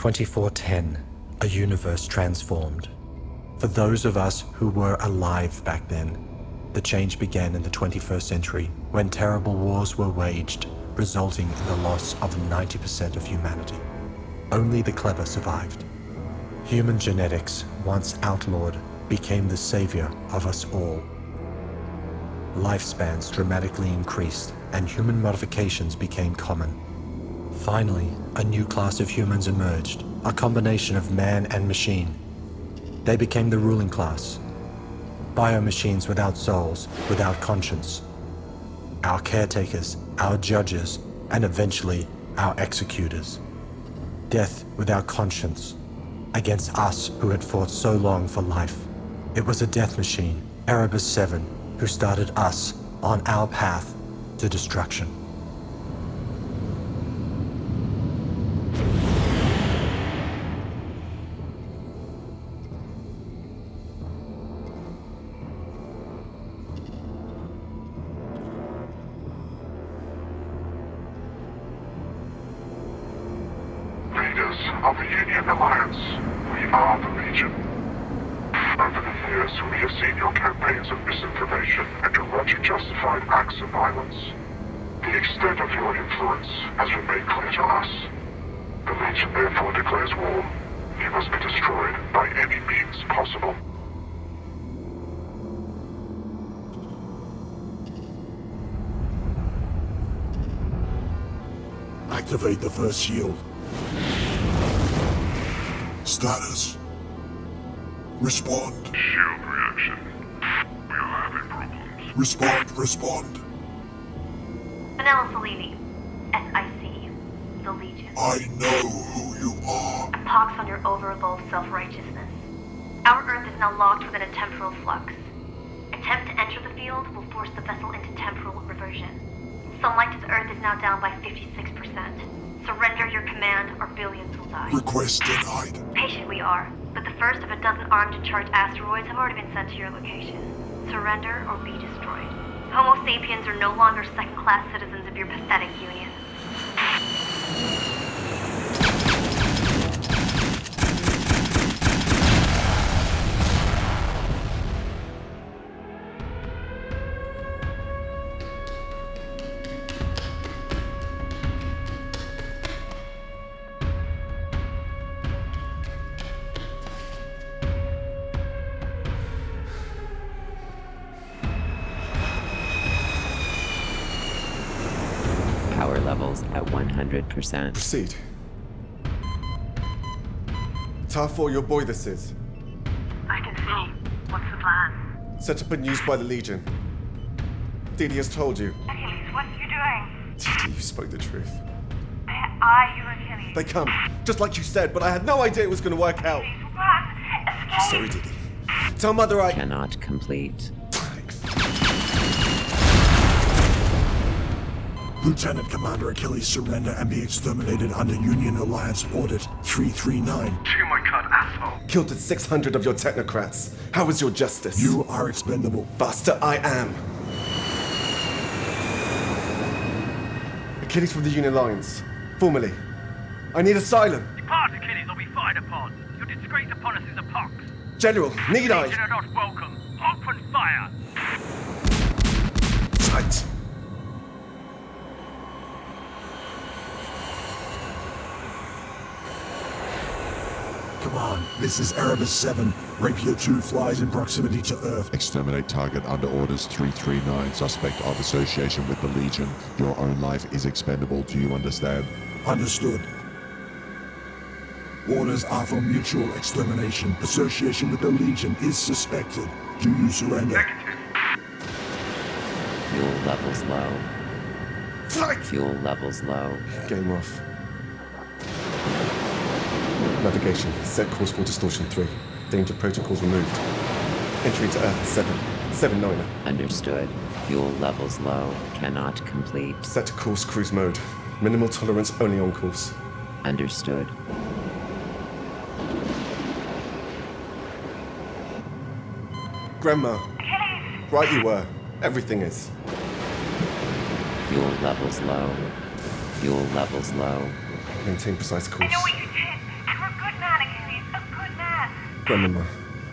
2410, a universe transformed. For those of us who were alive back then, the change began in the 21st century when terrible wars were waged, resulting in the loss of 90% of humanity. Only the clever survived. Human genetics, once outlawed, became the savior of us all. Lifespans dramatically increased, and human modifications became common. Finally, a new class of humans emerged, a combination of man and machine. They became the ruling class. Biomachines without souls, without conscience. Our caretakers, our judges, and eventually our executors. Death without conscience, against us who had fought so long for life. It was a death machine, Erebus 7, who started us on our path to destruction. Of the Union Alliance, we are the Legion. Over the years, we have seen your campaigns of misinformation and your much justified acts of violence. The extent of your influence has been made clear to us. The Legion therefore declares war. You must be destroyed by any means possible. Activate the first shield. Status. Respond. Shield reaction. We are having problems. Respond. Vanilla Salini, SIC, the Legion. I know who you are. A pox on your overload self-righteousness. Our Earth is now locked within a temporal flux. Attempt to enter the field will force the vessel into temporal reversion. Sunlight to the Earth is now down by 56%. Surrender your command, or billions will die. Request denied. Patient we are, but the first of a dozen armed and charged asteroids have already been sent to your location. Surrender or be destroyed. Homo sapiens are no longer second-class citizens of your pathetic union. Power levels at 100%. Proceed. Tarfor, your boy this is. I can see. What's the plan? Set up and used by the Legion. Didi has told you. Achilles, what are you doing? Didi, you spoke the truth. Are you Achilles? They come, just like you said, but I had no idea it was going to work out. Please run! Escape! Sorry, Didi. Tell Mother I... Cannot complete. Lieutenant Commander Achilles, surrender and be exterminated under Union Alliance Audit 339. Chew my cud, asshole. Killed 600 of your technocrats. How is your justice? You are expendable. Faster, I am. Achilles from the Union Alliance. Formally. I need asylum. Depart, Achilles, or be fired upon. Your disgrace upon us is a pox. General, need I? Legion are not welcome. Open fire! Fight! Come on, this is Erebus 7. Rapier 2 flies in proximity to Earth. Exterminate target under orders 339. Suspect of association with the Legion. Your own life is expendable. Do you understand? Understood. Orders are for mutual extermination. Association with the Legion is suspected. Do you surrender? Fuel levels low. Fight! Fuel levels low. Game off. Navigation. Set course for distortion 3. Danger protocols removed. Entry to Earth 7. 7-9. Understood. Fuel levels low. Cannot complete. Set to course cruise mode. Minimal tolerance only on course. Understood. Grandma. Achilles! Right you were. Everything is. Fuel levels low. Fuel levels low. Maintain precise I course. know what you did. Grandmama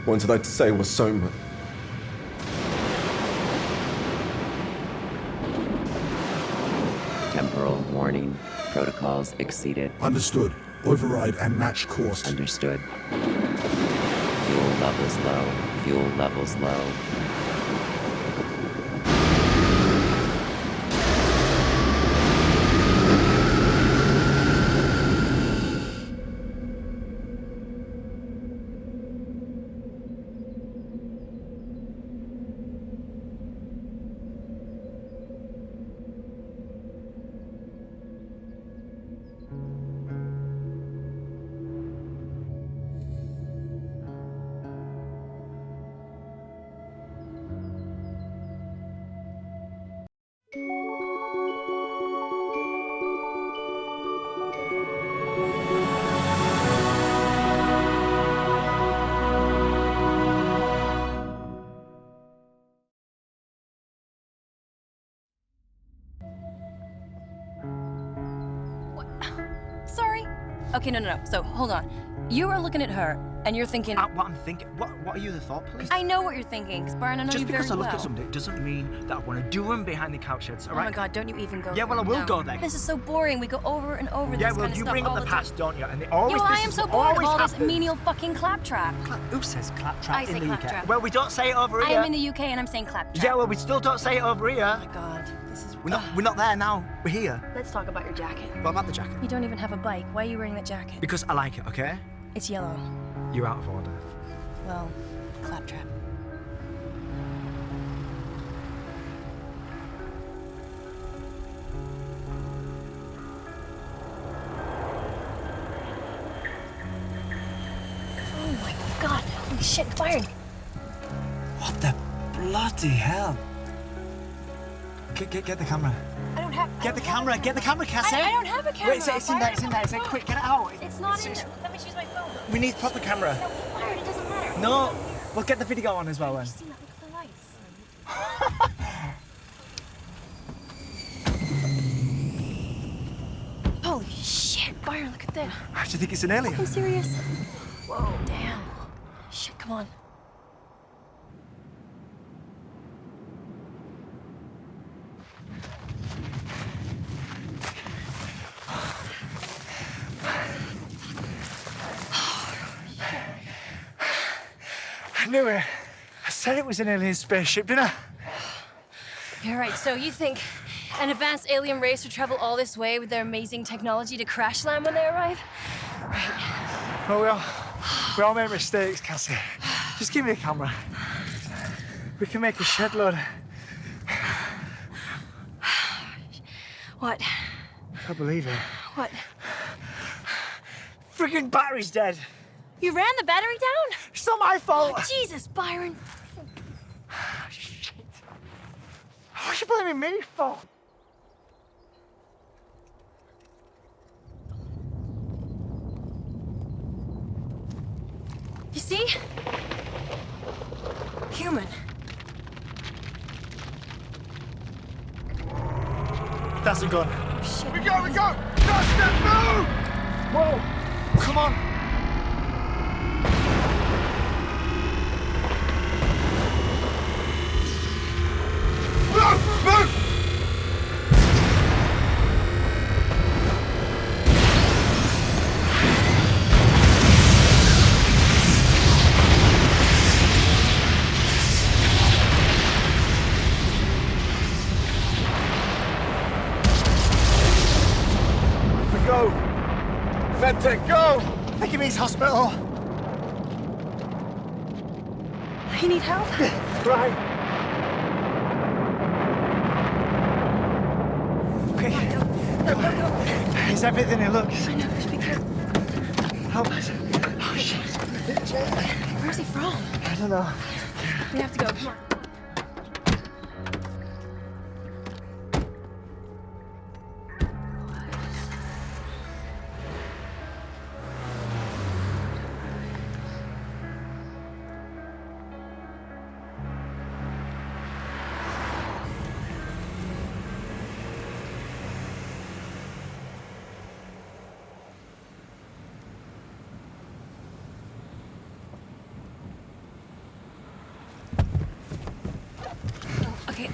wanted I to say was so much. Temporal warning. Protocols exceeded. Understood. Override and match course. Understood. Fuel levels low. Fuel levels low. Sorry? Okay, no. So, hold on. You are looking at her, and you're thinking... What I'm thinking? What are you, the thought police? I know what you're thinking, because Byron, I know you very well. Just because I look at somebody doesn't mean that I want to do them behind the couch heads, alright? Oh my god, don't you even go Yeah, there. well, I will No. go there. This is so boring. We go over and over Yeah, this well, kind of you stuff bring up all the the past, time. don't you? And they always, Yo, I this am is so what bored of always all this happens. menial fucking claptrap. Who says claptrap I say in the UK? claptrap. Well, we don't say it over I here. am in the UK and I'm saying claptrap. Yeah, well, we still don't say it over here. Oh my god, this is... We're not there now. We're here. Let's talk about your jacket. What about the jacket? You don't even have a bike. Why are you wearing that jacket? Because I like it, okay? It's yellow. You're out of order. Well, claptrap. Oh my god, holy shit, Byron. What the bloody hell? Get the camera. I don't have... Get the camera, Cassie. I don't have a camera. Wait, it's in there, it's in there. It's in, quick, get it out. It's not in there. Let me choose my phone. We need proper camera. No, Byron, it doesn't matter. No, we'll get the video on as well then. Just see that, look at the lights. Holy shit, Byron, look at that. Do you think it's an alien? I'm serious. Whoa, damn. Shit, come on. I knew it. I said it was an alien spaceship, didn't I? You're right, so you think an advanced alien race would travel all this way with their amazing technology to crash land when they arrive? Right. Well, we all make mistakes, Cassie. Just give me a camera. We can make a shed load. What? I can't believe it. What? Freaking battery's dead. You ran the battery down? It's not my fault. Oh, Jesus, Byron. Shit. What are you blaming me for? You see? Human. That's a gun. Shit. We go! Dustin, move! Whoa! Come on! Move! We go! Medtech, go! I think it means hospital. You need help? Right. Quick. Go. Is everything it looks? I know, just be careful. Help us. Oh, shit. Where's he from? I don't know. We have to go, come on.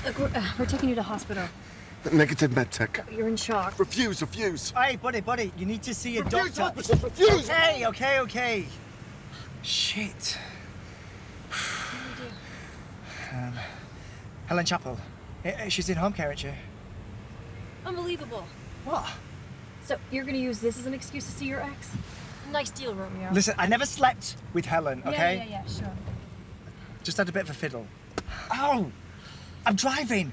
Look, we're taking you to hospital. Negative medtech. You're in shock. Refuse. Hey, buddy, you need to see a Refuse, doctor. hospital, refuse! Okay. Shit. What do we do? Helen Chappell. She's in home care, isn't she? Unbelievable. What? So you're gonna use this as an excuse to see your ex? Nice deal, Romeo. Listen, I never slept with Helen, okay? Yeah, sure. Just had a bit of a fiddle. Ow! I'm driving!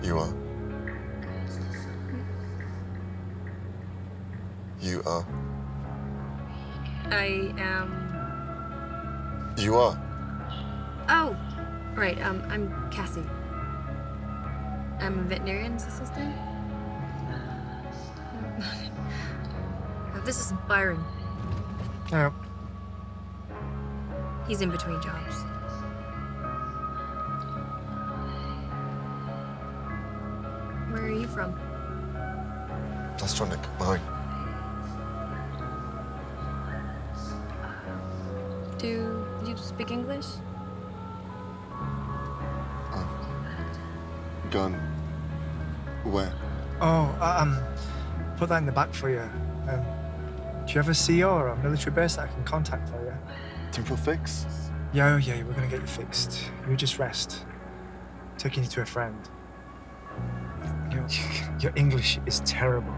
You are. You are. I am. You are. Oh, right. I'm Cassie. I'm a veterinarian's assistant. This is Byron. No. He's in between jobs. Where are you from? Plastronic. Mine. Do you speak English? Gun. Where? Oh, put that in the back for you. Do you ever see her or a military base that I can contact for you? Temporal fix? Yeah, we're gonna get you fixed. You just rest. Taking you to a friend. Your English is terrible.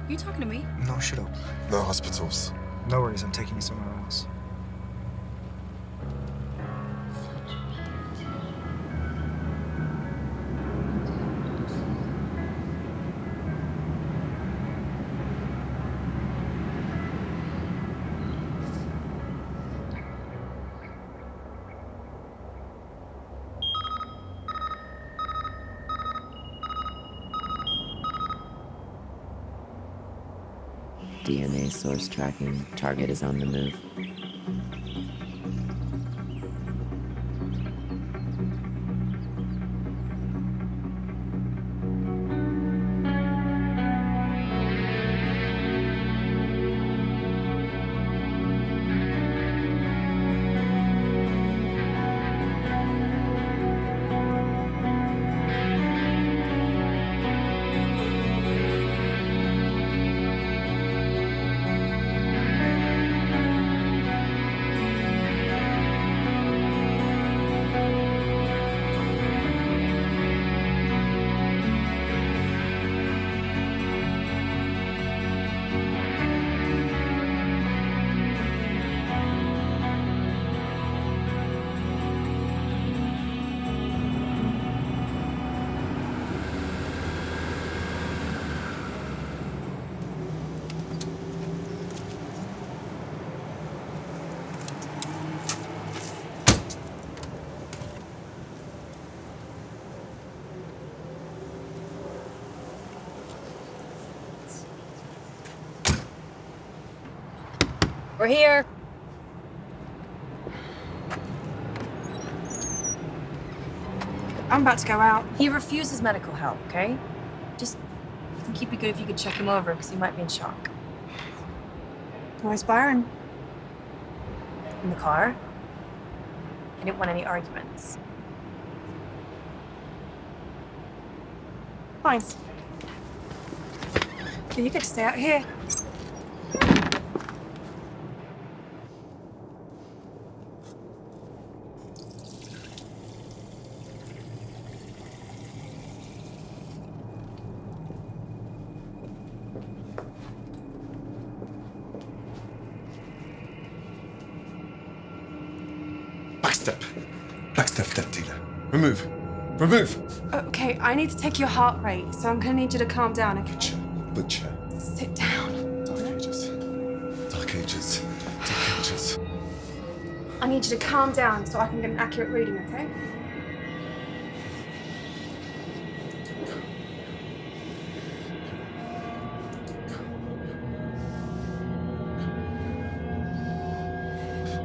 You talking to me? No, shut up. No hospitals. No worries, I'm taking you somewhere else. DNA source tracking. Target is on the move. We're here. I'm about to go out. He refuses medical help, okay? Just I think it'd be good if you could check him over because he might be in shock. Where's Byron? In the car. I didn't want any arguments. Fine. You get to stay out here. Backstep, death dealer. Remove. Okay, I need to take your heart rate, so I'm gonna need you to calm down, okay? Butcher. Sit down. Dark Ages. I need you to calm down so I can get an accurate reading, okay?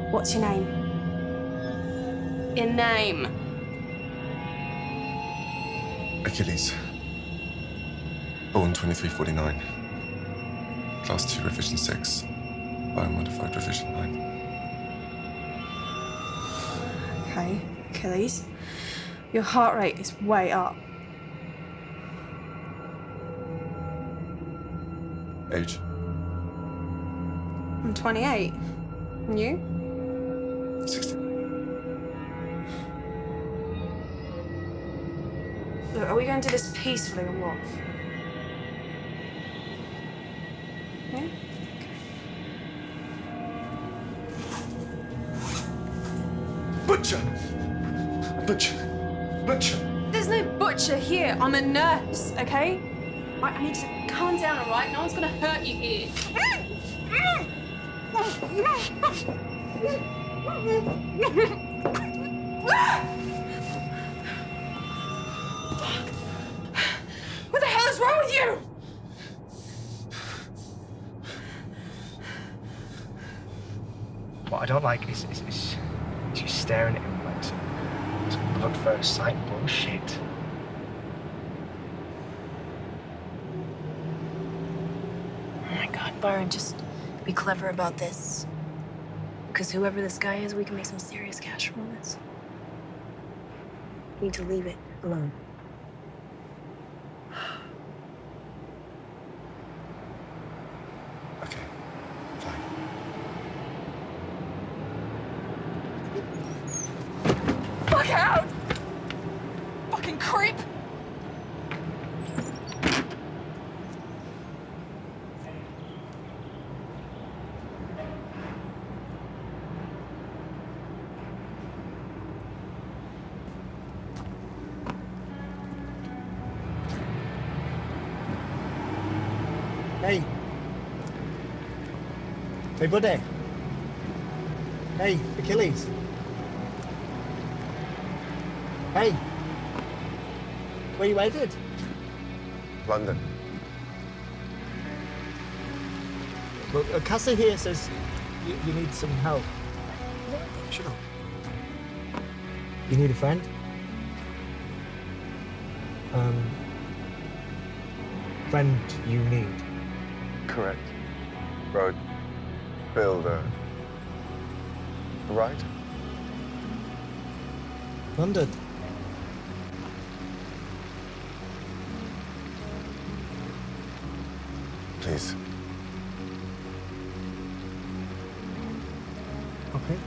What's your name? Your name. Achilles. Born 2349. Class 2, Revision 6. Biomodified Revision 9. Okay, Achilles. Your heart rate is way up. Age? I'm 28. And you? 16. Look, are we going to do this peacefully or what? Yeah? Butcher! Butcher! Butcher! There's no butcher here. I'm a nurse, okay? I need to calm down, all right? No one's gonna hurt you here. What the hell is wrong with you? What I don't like is you staring at him like some love at first sight bullshit. Oh my God, Byron, just be clever about this. Because whoever this guy is, we can make some serious cash from this. You need to leave it alone. Okay, fine. Fuck out! Fucking creep! Hey. Hey, buddy. Hey, Achilles. Hey. Where you headed? London. Well, Cassie here says you need some help. Shut up. You need a friend? Friend you need. Correct. Road builder. Right? London. Please. Okay.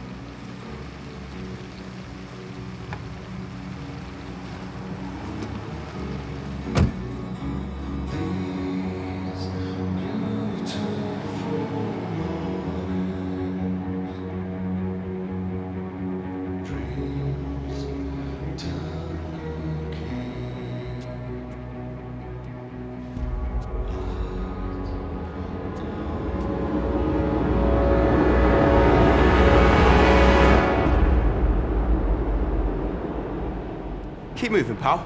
Keep moving, pal.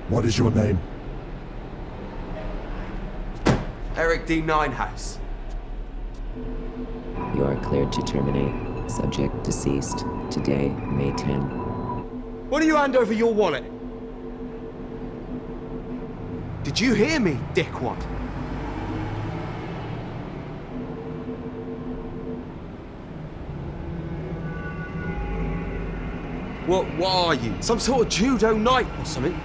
What is your name? Eric D. Ninehouse. You are cleared to terminate. Subject deceased. Today, May 10. Why do you hand over your wallet? Did you hear me, dickwad? What are you? Some sort of judo knight or something?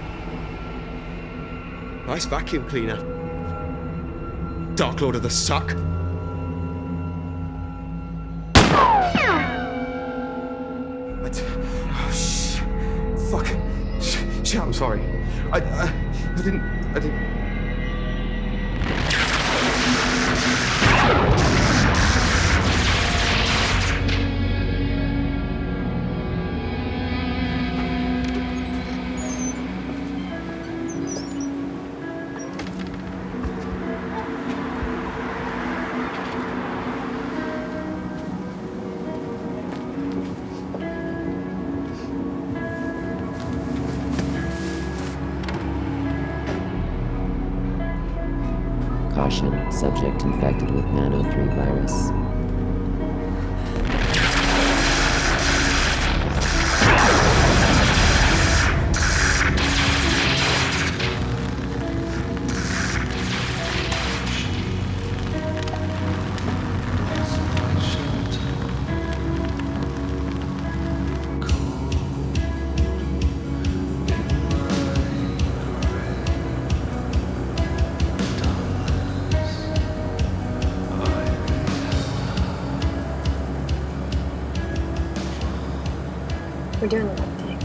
Nice vacuum cleaner. Dark Lord of the Suck. Oh, shit. Fuck. Shit, I'm sorry. I didn't... Caution, subject infected with Nano-3 virus. We're doing the right thing.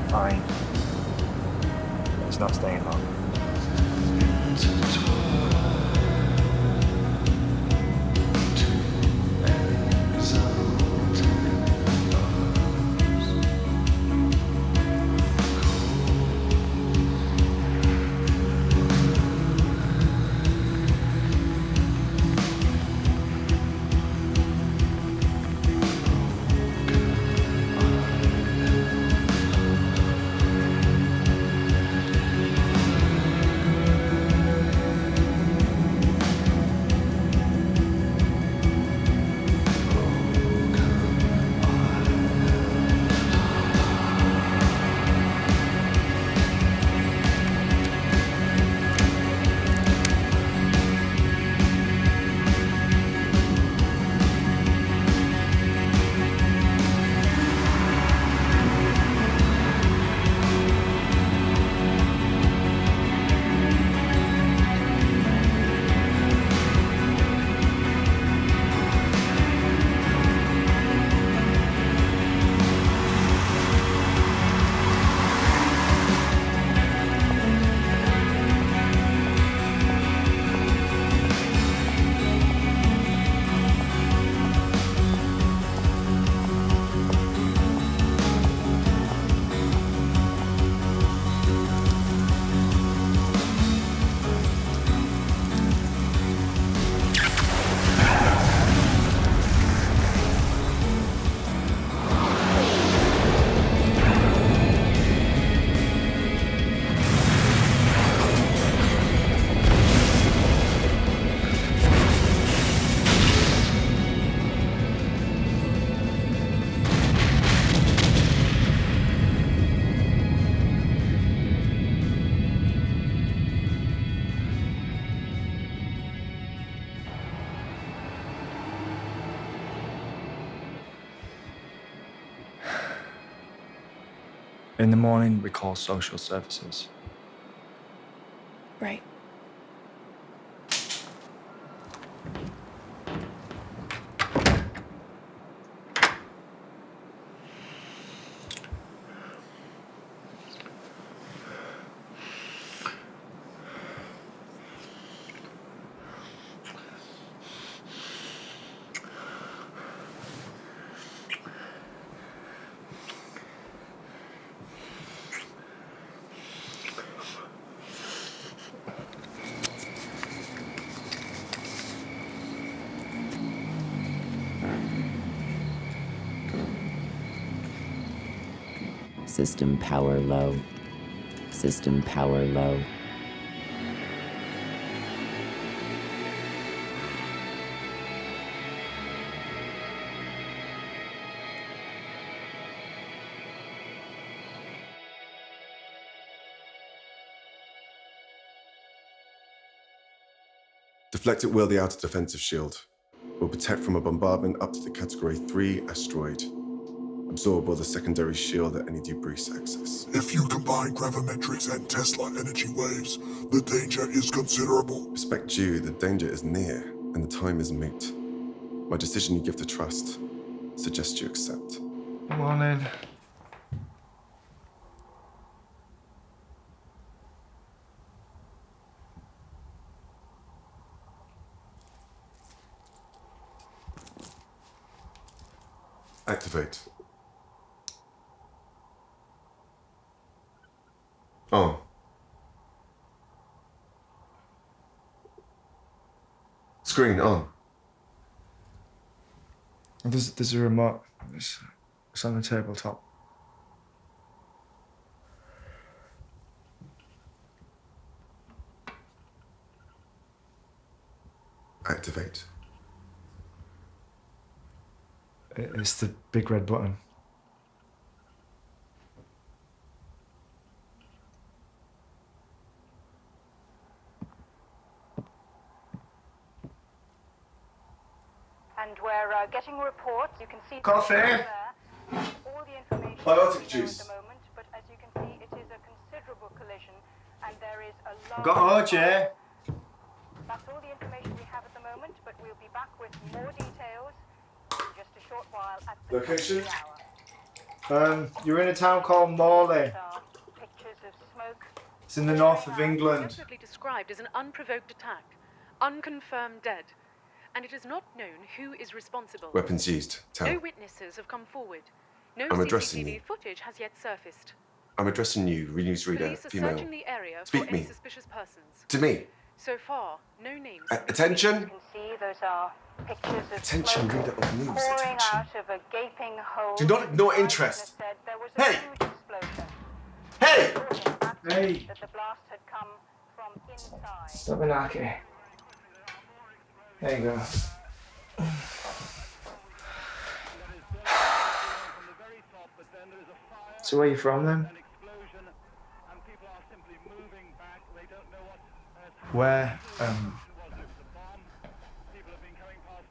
Fine. It's not staying long. In the morning, we call social services. Right. System power low. System power low. Deflect at will the outer defensive shield. Will protect from a bombardment up to the Category 3 asteroid. Absorb all the secondary shield at any debris access. If you combine gravimetrics and Tesla energy waves, the danger is considerable. Respect due, the danger is near, and the time is moot. My decision you give to trust. Suggest you accept. Morning. Activate. On. Screen on. There's a remote. It's on the tabletop. Activate. It's the big red button. And we're getting reports. You can see Coffee. there. All the information Biotic we know juice. at the moment, but as you can see, it is a considerable collision, and there is a lot. I've got OJ. That's all the information we have at the moment, but we'll be back with more details in just a short while at the Location? top of the hour. You're in a town called Morley. Pictures of smoke. It's in the north of England. Definitely described as an unprovoked attack, unconfirmed dead, and it is not known who is responsible. Weapons used. Tell. No witnesses have come forward. No I'm addressing CCTV you. footage has yet surfaced. I'm addressing you, newsreader, Police are female. searching the area Speak for any me. suspicious persons. To me. So far, no names. Attention! You can see those are pictures of Attention, smoke reader of news. pouring Attention. out of a gaping hole. Do not ignore Eyewitness interest. said there was a Hey! huge explosion. Hey! Hey! That the blast had come from inside. Stop the knocky. There you go. So where are you from then?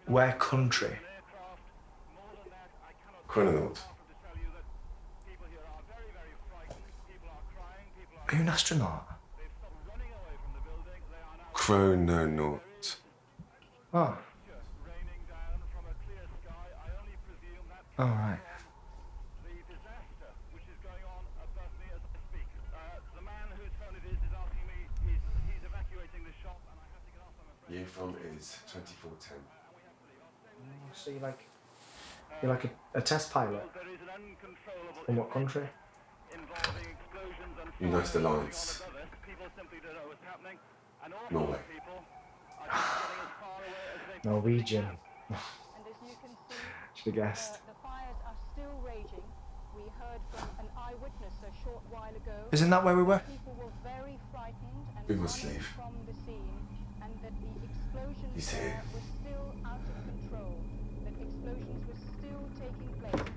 Where country? Chrononaut. Are you an astronaut? Chrononaut. Oh. Oh, right. Yearform is 2410. So you're like a test pilot? In what country? United Alliance. Norway. Norwegian. Should have guessed. The fires are still raging. We heard from an eyewitness a short while ago. Isn't that where we were? People were very frightened and We must running leave. from the scene, and that the explosions He's there here. were still out of control. That explosions were still taking place.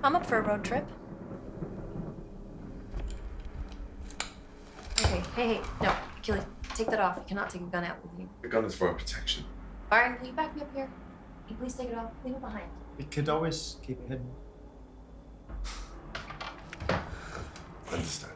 I'm up for a road trip. Okay, hey, no, Achilles, take that off. You cannot take a gun out with you. The gun is for our protection. Byron, will you back me up here? Can you please take it off? Leave it behind. We could always keep it hidden. Understand.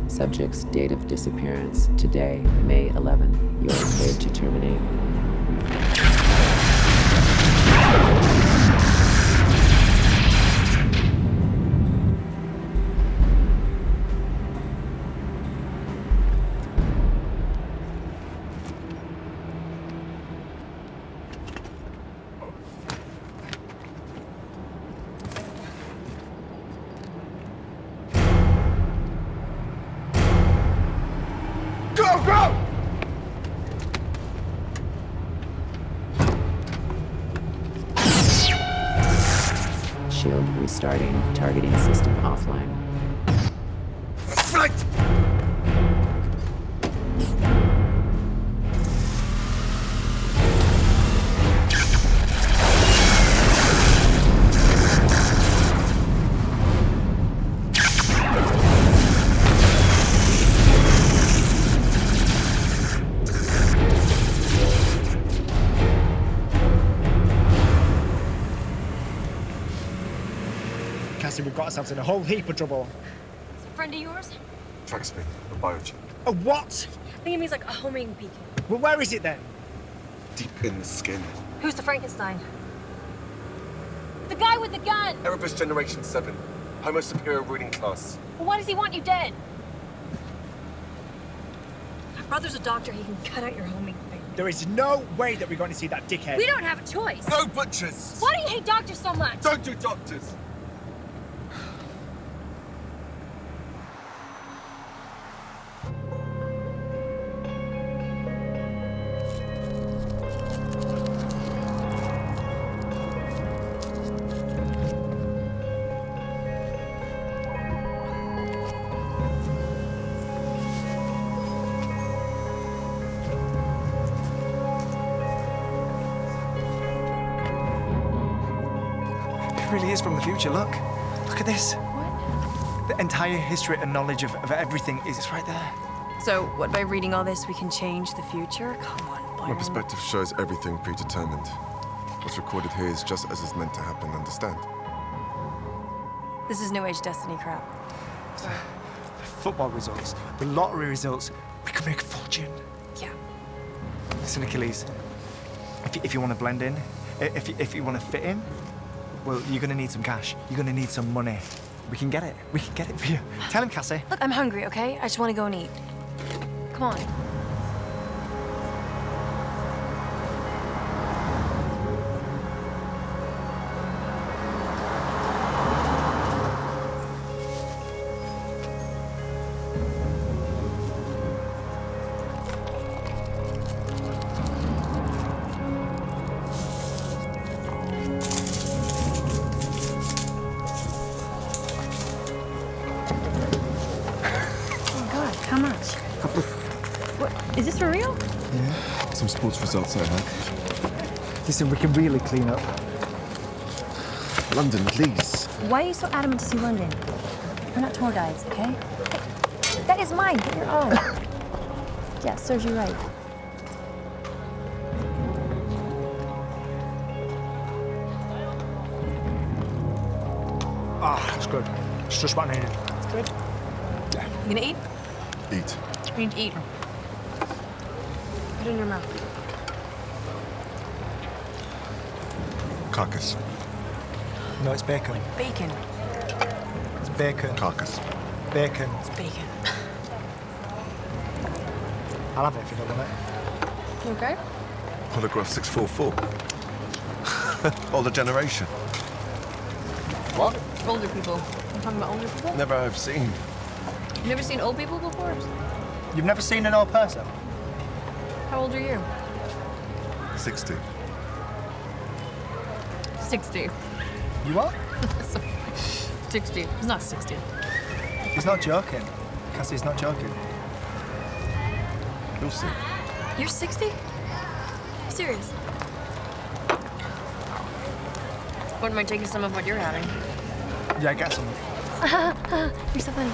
Subject's date of disappearance today, May 11. You are cleared to terminate. Go, go! Shield restarting. Targeting system offline. Right! Cassie, we've got ourselves in a whole heap of trouble. Is it a friend of yours? Trackspin, a biochip. A what? I think it means like a homing beacon. Well, where is it then? Deep in the skin. Who's the Frankenstein? The guy with the gun! Erebus Generation 7. Homo superior ruling class. Well, why does he want you dead? My brother's a doctor. He can cut out your homing thing. There is no way that we're going to see that dickhead. We don't have a choice. No butchers! Why do you hate doctors so much? Don't do doctors! It really is from the future, look. Look at this. What? The entire history and knowledge of everything is right there. So, what, by reading all this, we can change the future? Come on, My Byron. perspective shows everything predetermined. What's recorded here is just as it's meant to happen, understand? This is New Age Destiny crap. The football results, the lottery results, we could make a fortune. Yeah. Listen, Achilles, if you want to blend in, if you want to fit in, well, you're going to need some cash. You're going to need some money. We can get it. We can get it for you. Tell him, Cassie. Look, I'm hungry, okay? I just want to go and eat. Come on. How much? What? Is this for real? Yeah. Some sports results I have. Listen, we can really clean up. London, please. Why are you so adamant to see London? We're not tour guides, okay? That is mine. Get your own. Yeah, serves you right. Ah, that's good. It's just what I needed. It's good. Yeah. You gonna eat? Eat. You need to eat. Put it in your mouth. Carcass. No, it's bacon. Bacon. It's bacon. Carcass. Bacon. It's bacon. I'll have it if you don't want it. You okay? Holograph 644. Older generation. What? Older people. You talking about older people? Never have seen. You've never seen old people before? You've never seen an old person? How old are you? 60. 60. You are? 60. He's not 60. He's not joking. Cassie's not joking. You'll see. You're 60? You serious? Wouldn't mind taking some of what you're having. Yeah, get some. You're so funny.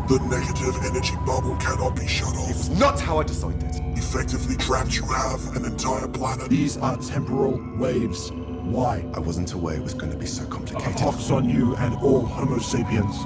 The negative energy bubble cannot be shut off. It's not how I decided. Effectively trapped, you have an entire planet. These are temporal waves. Why? I wasn't aware it was going to be so complicated. Pox on you and all Homo sapiens.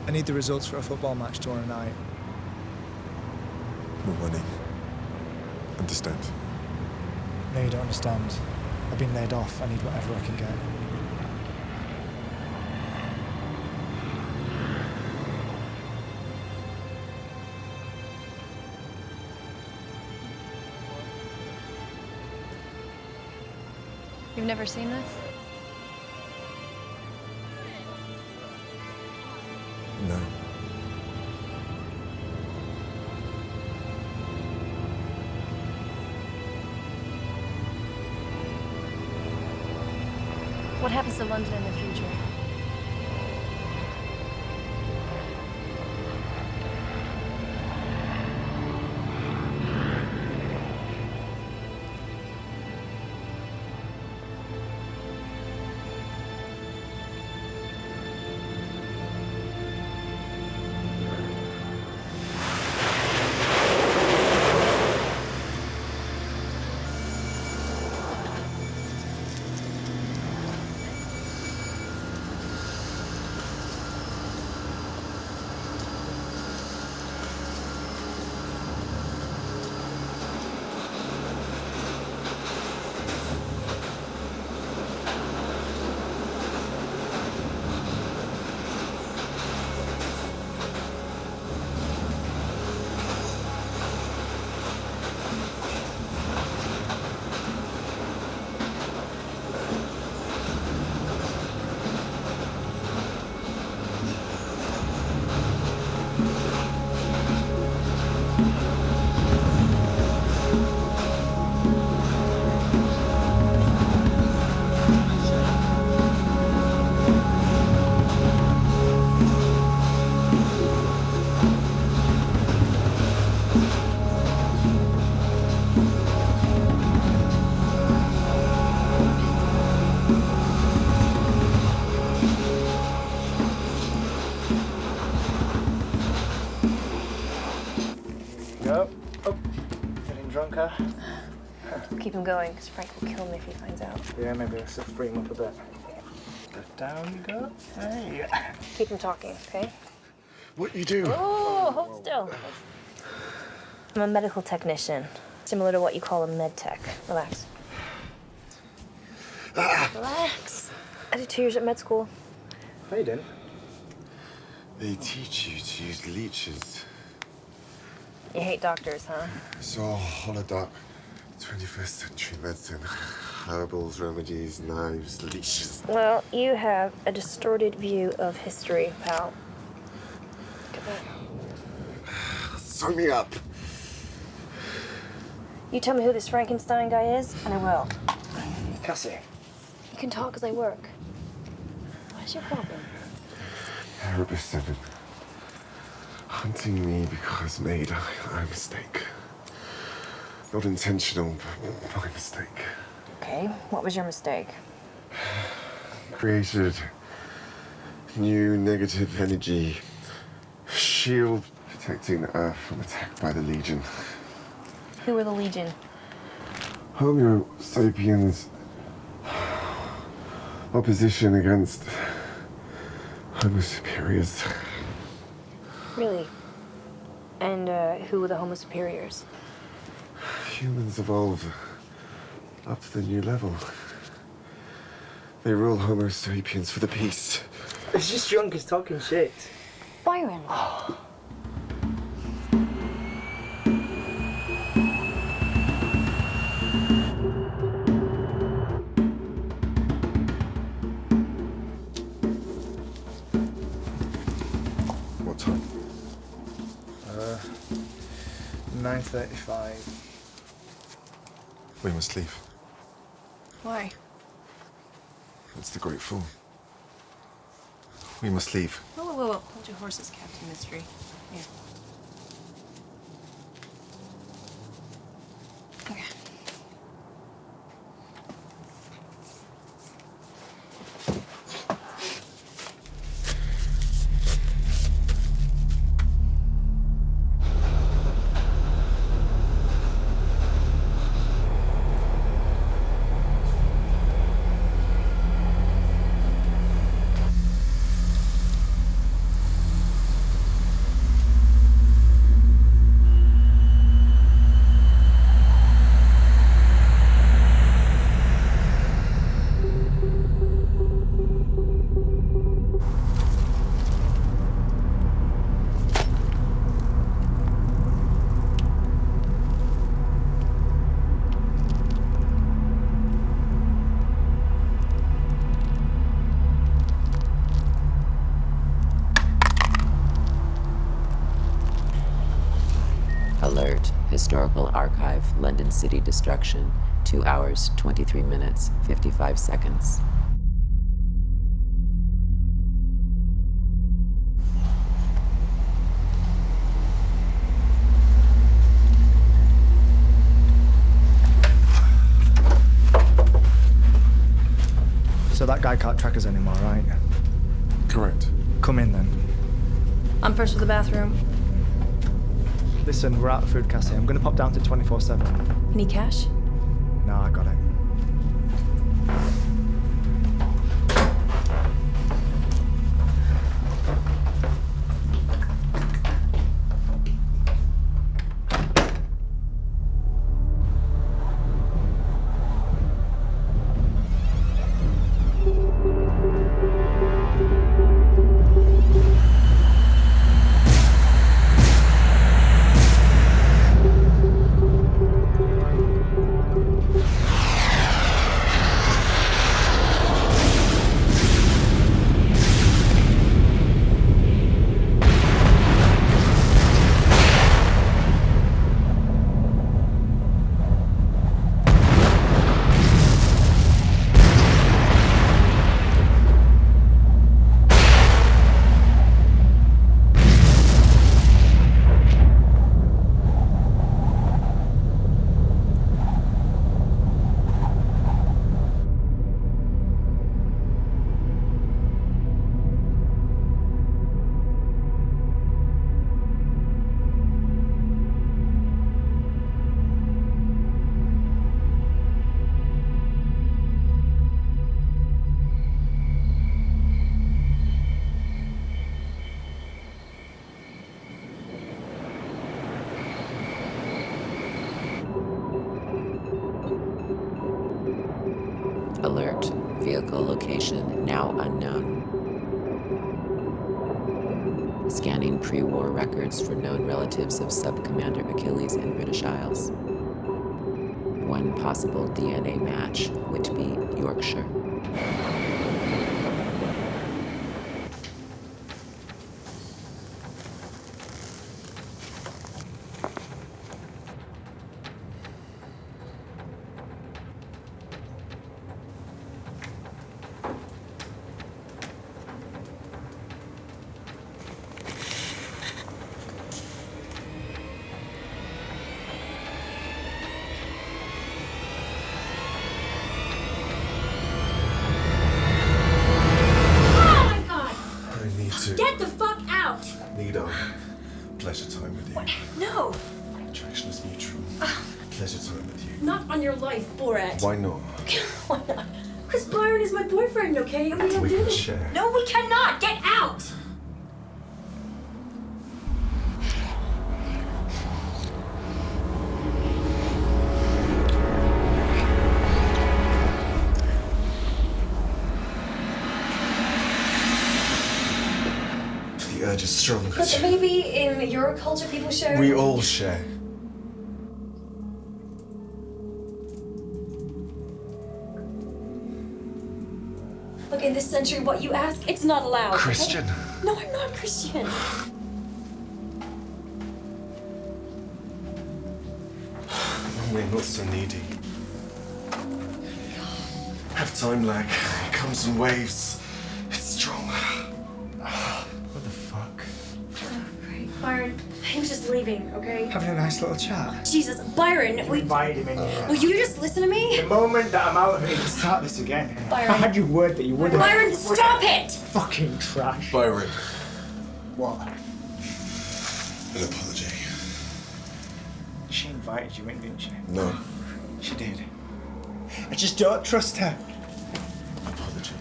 I need the results for a football match tomorrow night. More money. Understand? No, you don't understand. I've been laid off. I need whatever I can get. You've never seen this? No. What happens to London in the future? Go. Oh, getting drunker. Keep him going, because Frank will kill me if he finds out. Yeah, maybe let's just free him up a bit. Down you go. Hey. Keep him talking, okay? What you do? Oh, hold still. I'm a medical technician, similar to what you call a med tech. Relax. Relax. I did 2 years at med school. No, you didn't. They teach you to use leeches. You hate doctors, huh? So, holodoc, 21st century medicine. Herbals, remedies, knives, leeches. Well, you have a distorted view of history, pal. Look at that. Sign me up. You tell me who this Frankenstein guy is, and I will. Cassie. You can talk as I work. What is your problem? Erebus 7. Hunting me because made a mistake. Not intentional, but my mistake. Okay, what was your mistake? Created new negative energy shield protecting the Earth from attack by the Legion. Who were the Legion? Homo sapiens opposition against Homo superiors. Really? And who were the Homo superiors? Humans evolve up to the new level. They rule Homo sapiens for the peace. It's just drunk as talking shit. Byron. What time? 9:35. We must leave. Why? It's the Great Fall. We must leave. Whoa, whoa, whoa. Hold your horses, Captain Mystery. Here. Okay. Historical Archive, London City Destruction, 2 hours, 23 minutes, 55 seconds. So that guy can't track us anymore, right? Correct. Come in then. I'm first for the bathroom. Listen, we're out of food, Cassie. I'm gonna pop down to 24/7. Any cash? No, I got it. Alert. Vehicle location now unknown. Scanning pre-war records for known relatives of Sub-Commander Achilles in British Isles. One possible DNA match would be Yorkshire. Get the fuck out! Nita, pleasure time with you. What? No! Attraction is mutual. Pleasure time with you. Not on your life, Borat. Why not? Why not? Because Byron is my boyfriend, okay? And we don't We do can this. share. No, we cannot! Get out! The urge is strong. But maybe in your culture people share... We all share. Look, in this century, what you ask, it's not allowed. okay? Christian. No, I'm not Christian. We're not so needy. Have time lag. It comes in waves. It's strong. What the fuck? Oh, great. Byron, he was just leaving, okay? Having a nice little chat. Jesus, Byron, You invited him in here. will you just listen to me? The moment that I'm out of it, you can start this again. Byron. I had your word that you wouldn't. Byron, stop it! Fucking trash. Byron. What? An apology. She invited you in, didn't she? No. She did. I just don't trust her. Apology.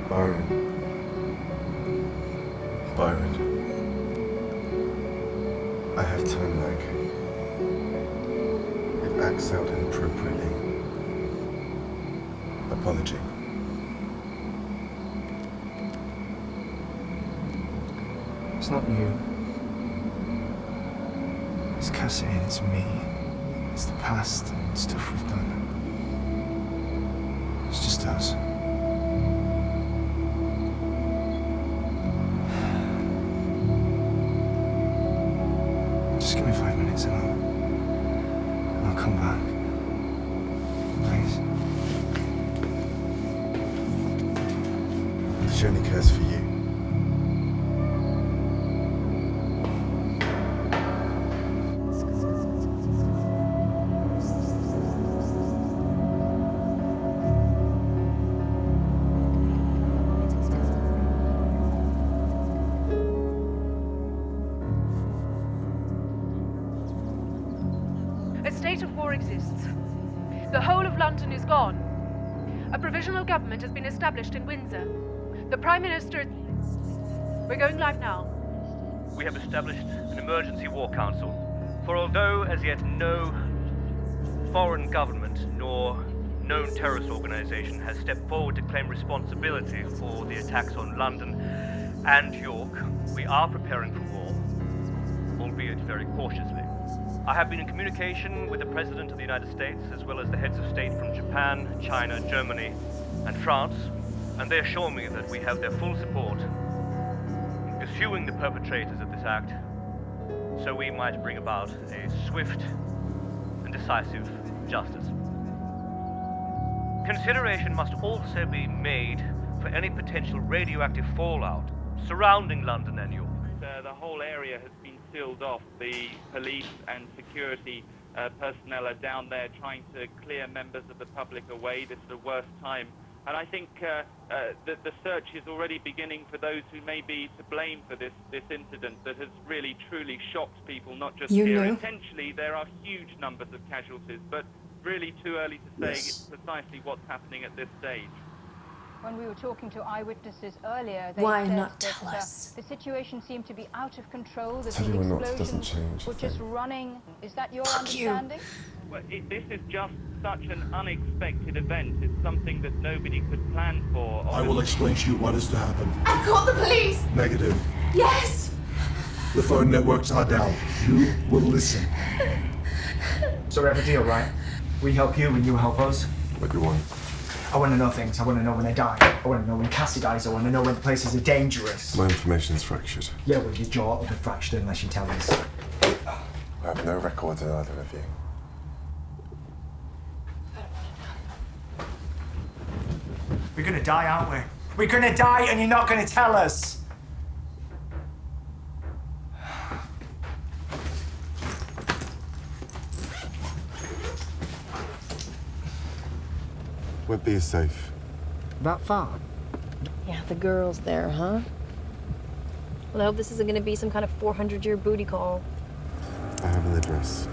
Byron. I have time lag. It acts out inappropriately. Apology. It's not you. It's Cassidy and it's me. It's the past and stuff we've done. It's just us. Just give me 5 minutes and I'll come back. Please. She only cares for you. A state of war exists. The whole of London is gone. A provisional government has been established in Windsor. The Prime Minister... We're going live now. We have established an emergency war council. For although as yet no foreign government nor known terrorist organization has stepped forward to claim responsibility for the attacks on London and York, we are preparing for war, albeit very cautiously. I have been in communication with the President of the United States, as well as the heads of state from Japan, China, Germany, and France, and they assure me that we have their full support in pursuing the perpetrators of this act, so we might bring about a swift and decisive justice. Consideration must also be made for any potential radioactive fallout surrounding London and York. The whole area has been sealed off. The police and security personnel are down there trying to clear members of the public away. This is the worst time. And I think that the search is already beginning for those who may be to blame for this incident that has really, truly shocked people, not just here. Essentially, there are huge numbers of casualties, but really too early to say precisely what's happening at this stage. When we were talking to eyewitnesses earlier, they Why said not that tell us? the situation seemed to be out of control, that Telling the you or not doesn't explosions change a were just thing. running. Is that your Fuck you. understanding? Well, this is just such an unexpected event. It's something that nobody could plan for. I will explain to you what is to happen. I've called the police! Negative. Yes! The phone networks are down. You will listen. So we have a deal, right? We help you and you help us. What do you want? I want to know things. I want to know when they die. I want to know when Cassie dies. I want to know when the places are dangerous. My information's fractured. Yeah, well, your jaw will be fractured unless you tell us. I have no records in either of you. We're gonna die, aren't we? We're gonna die and you're not gonna tell us! Whitby is safe. That far? Yeah, the girl's there, huh? Well, I hope this isn't gonna be some kind of 400-year booty call. I have an address.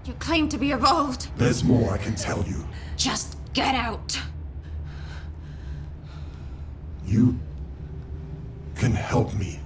You claim to be evolved. There's more I can tell you. Just get out. You can help me.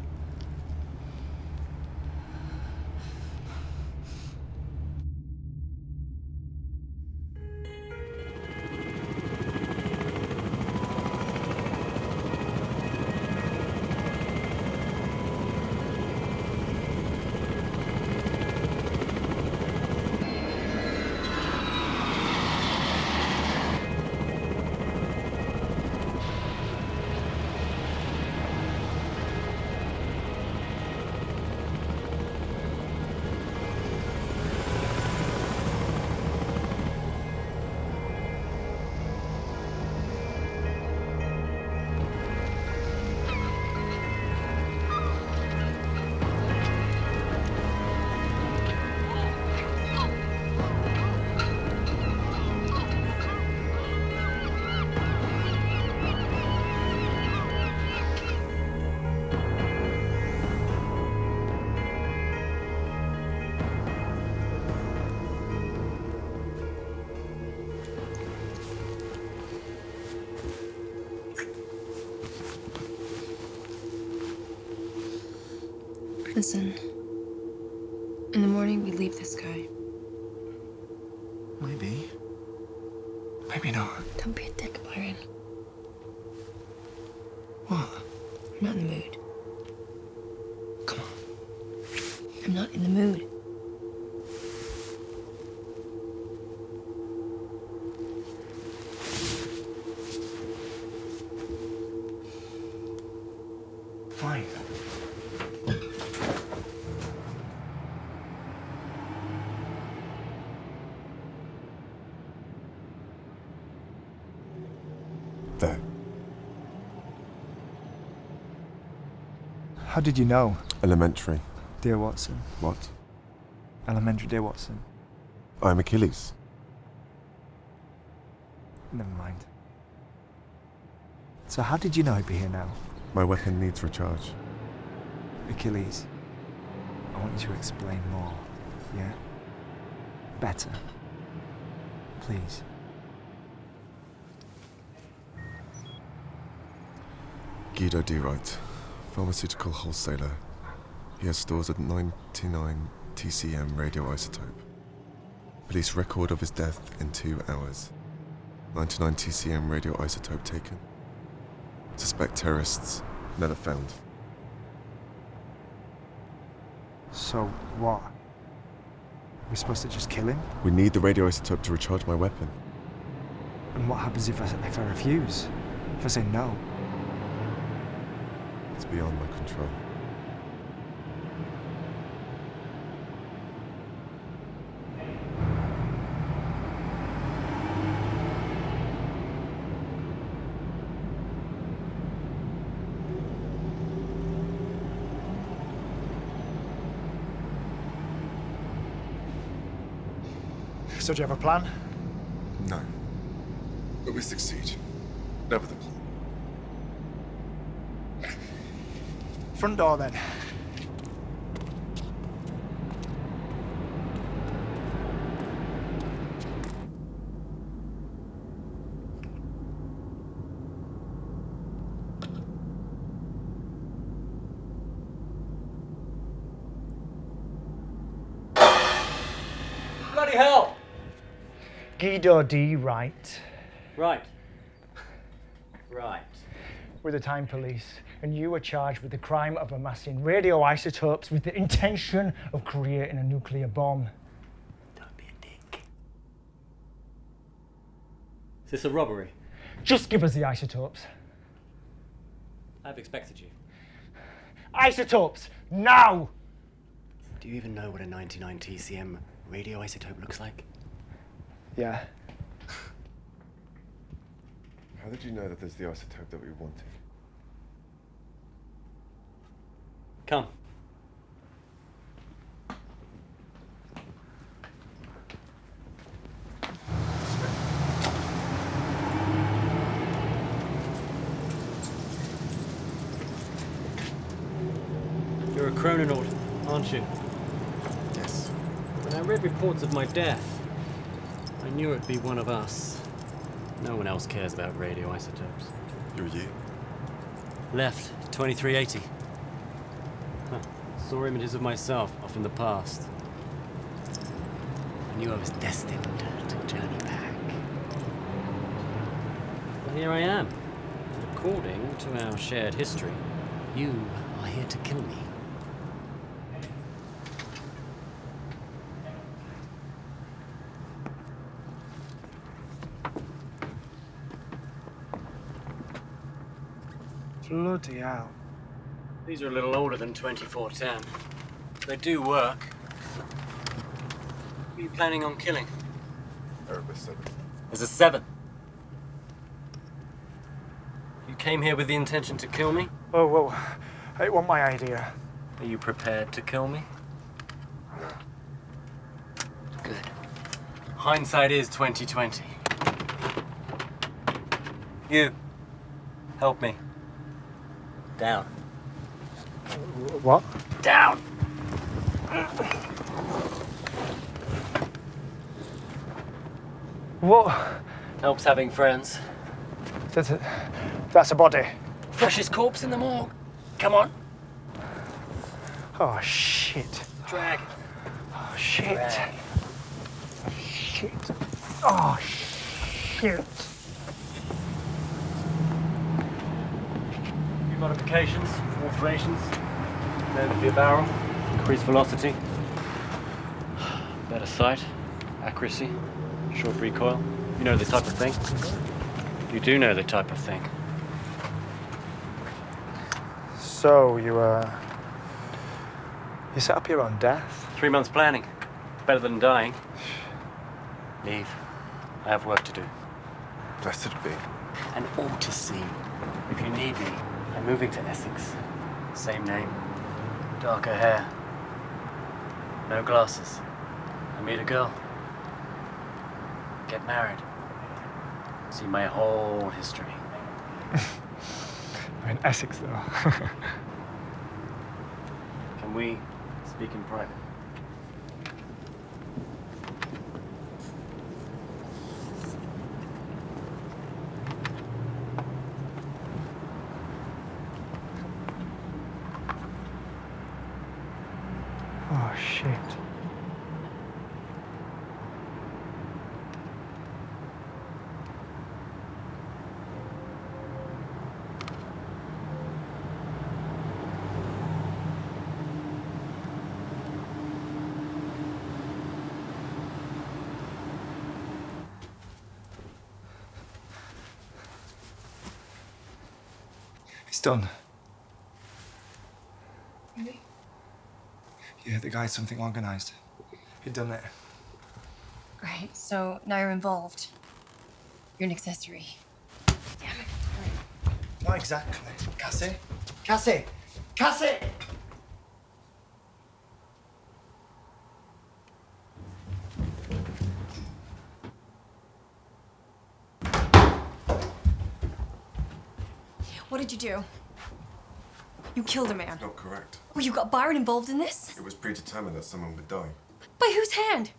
Listen, in the morning we leave this guy. Maybe not. Don't be a dick, Byron. What? I'm not in the mood. Come on. I'm not in the mood. Fine. There. How did you know? Elementary. Dear Watson. What? Elementary, dear Watson. I'm Achilles. Never mind. So how did you know I'd be here now? My weapon needs recharge. Achilles, I want you to explain more, yeah? Better. Please. Guido D. Wright, pharmaceutical wholesaler. He has stores at 99 TCM radioisotope. Police record of his death in 2 hours. 99 TCM radioisotope taken. Suspect terrorists, never found. So what? We're supposed to just kill him? We need the radioisotope to recharge my weapon. And what happens if I refuse? If I say no? It's beyond my control. So do you have a plan? No. But we succeed. Never the plan. Front door then. Bloody hell! Guido D. Wright. Right. Right. We're the Time Police, and you were charged with the crime of amassing radioisotopes with the intention of creating a nuclear bomb. Don't be a dick. Is this a robbery? Just give us the isotopes. I've expected you. Isotopes! Now! Do you even know what a 99 TCM radioisotope looks like? Yeah. How did you know that there's the isotope that we wanted? Come. You're a Chrononaut, aren't you? Yes. When I read reports of my death, I knew it'd be one of us. No one else cares about radioisotopes. You're you? Left, 2380. Saw images of myself off in the past. I knew I was destined to journey back. But here I am. And according to our shared history, you are here to kill me. Bloody hell. These are a little older than 2410. They do work. Who are you planning on killing? Erebus 7. There's a 7. You came here with the intention to kill me? Whoa, whoa. It wasn't my idea. Are you prepared to kill me? Good. Hindsight is 2020. You. Help me. Down. What? Down! What? Helps having friends. That's a body. Freshest corpse in the morgue. Come on. Oh, shit. Drag. Oh, shit. Drag. Shit. Oh, shit. shit. New modifications, alterations. Load of your barrel, increased velocity. Better sight, accuracy, short recoil. You know the type of thing. You do know the type of thing. So, you set up your own death? 3 months planning. Better than dying. Leave. I have work to do. Blessed be. And all to see. If you need me, I'm moving to Essex. Same name. Darker hair. No glasses. I meet a girl. Get married. See my whole history. We're in Essex, though. Can we speak in private? Oh, shit. It's done. Really? Yeah, the guy's something organised. He'd done it. Great, so now you're involved. You're an accessory. Damn it. Not exactly. Cassie? Cassie! Cassie! What did you do? You killed a man. Not correct. Oh, you got Byron involved in this? It was predetermined that someone would die. By whose hand?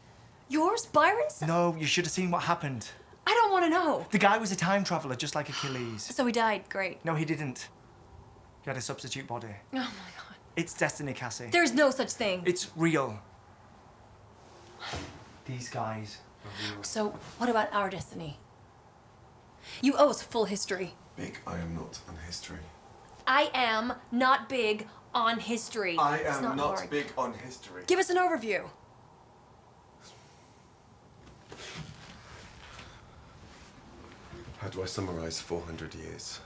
Yours? Byron's? No, you should have seen what happened. I don't want to know. The guy was a time traveller, just like Achilles. So he died. Great. No, he didn't. He had a substitute body. Oh my god. It's destiny, Cassie. There's no such thing. It's real. These guys are real. So, what about our destiny? You owe us full history. Big, I am not on history. I am not big on history. I It's am not hard. big on history. Give us an overview. How do I summarize 400 years?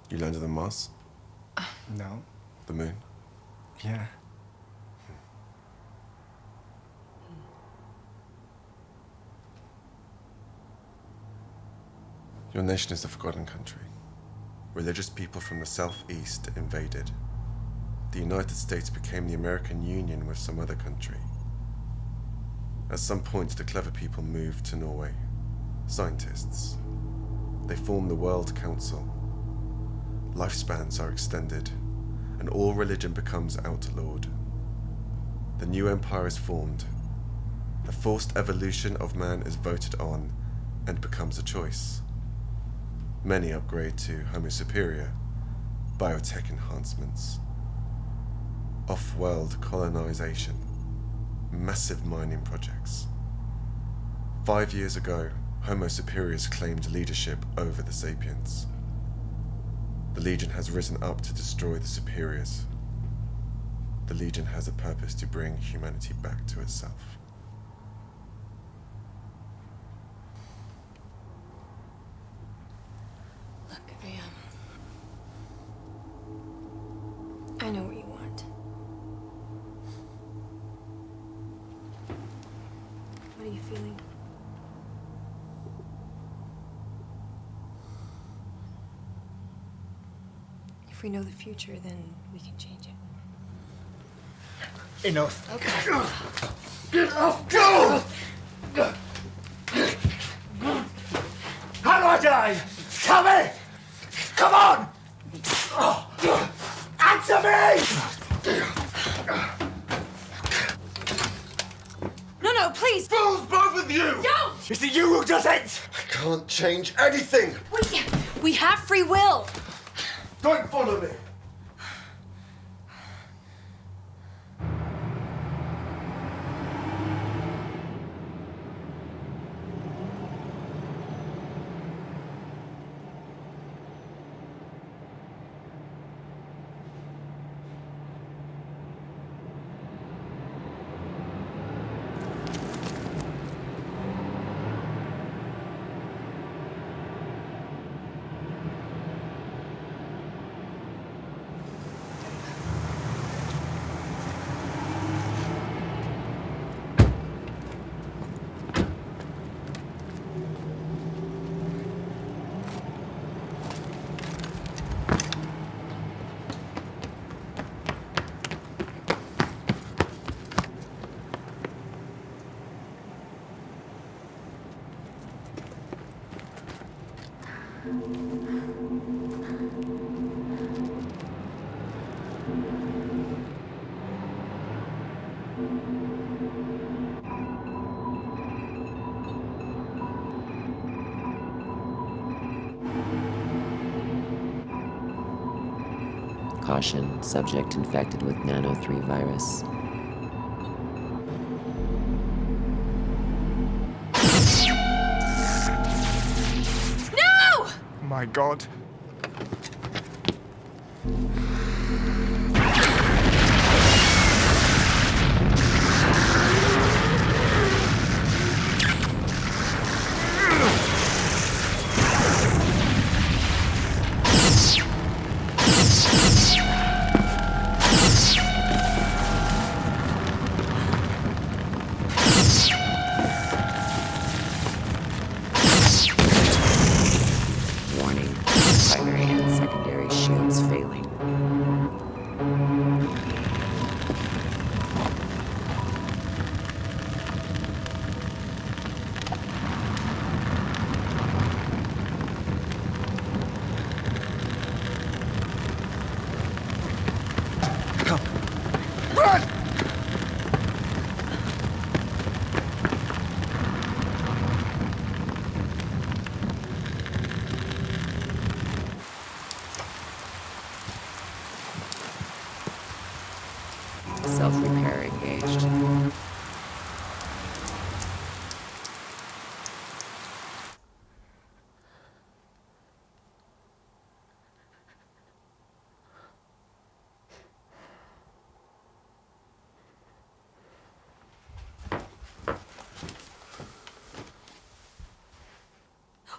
You landed on Mars? No. The moon? Yeah. Your nation is a forgotten country. Religious people from the southeast invaded. The United States became the American Union with some other country. At some point, the clever people moved to Norway. Scientists. They formed the World Council. Lifespans are extended, and all religion becomes outlawed. The new empire is formed. The forced evolution of man is voted on and becomes a choice. Many upgrade to Homo superior, biotech enhancements, off-world colonization, massive mining projects. 5 years ago, Homo superiors claimed leadership over the sapiens. The Legion has risen up to destroy the superiors. The Legion has a purpose to bring humanity back to itself. Look, I know what you want. What are you feeling? If we know the future, then we can change it. Enough. Okay. Get off! Go! How do I die? Tell me! Come on! Answer me! No, please! Fools, both of you! Don't! Is it you who does it? I can't change anything! We have free will! Don't follow me! Caution, subject infected with Nano-3 virus. No! My God. Warning, primary and secondary shields failing. Run! Self-repair engaged.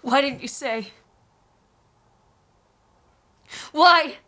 Why didn't you say? Why?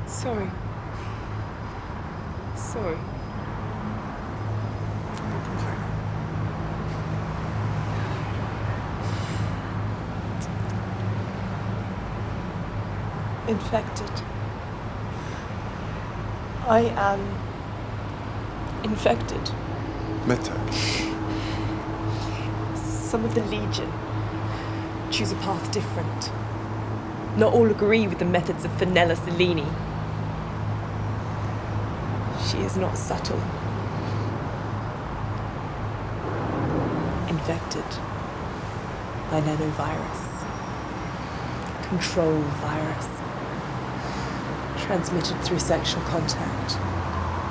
Sorry. Sorry. Infected. I am infected. MedTech. Some of the Legion choose a path different. Not all agree with the methods of Fenella Cellini. She is not subtle. Infected by nanovirus. Control virus. Transmitted through sexual contact.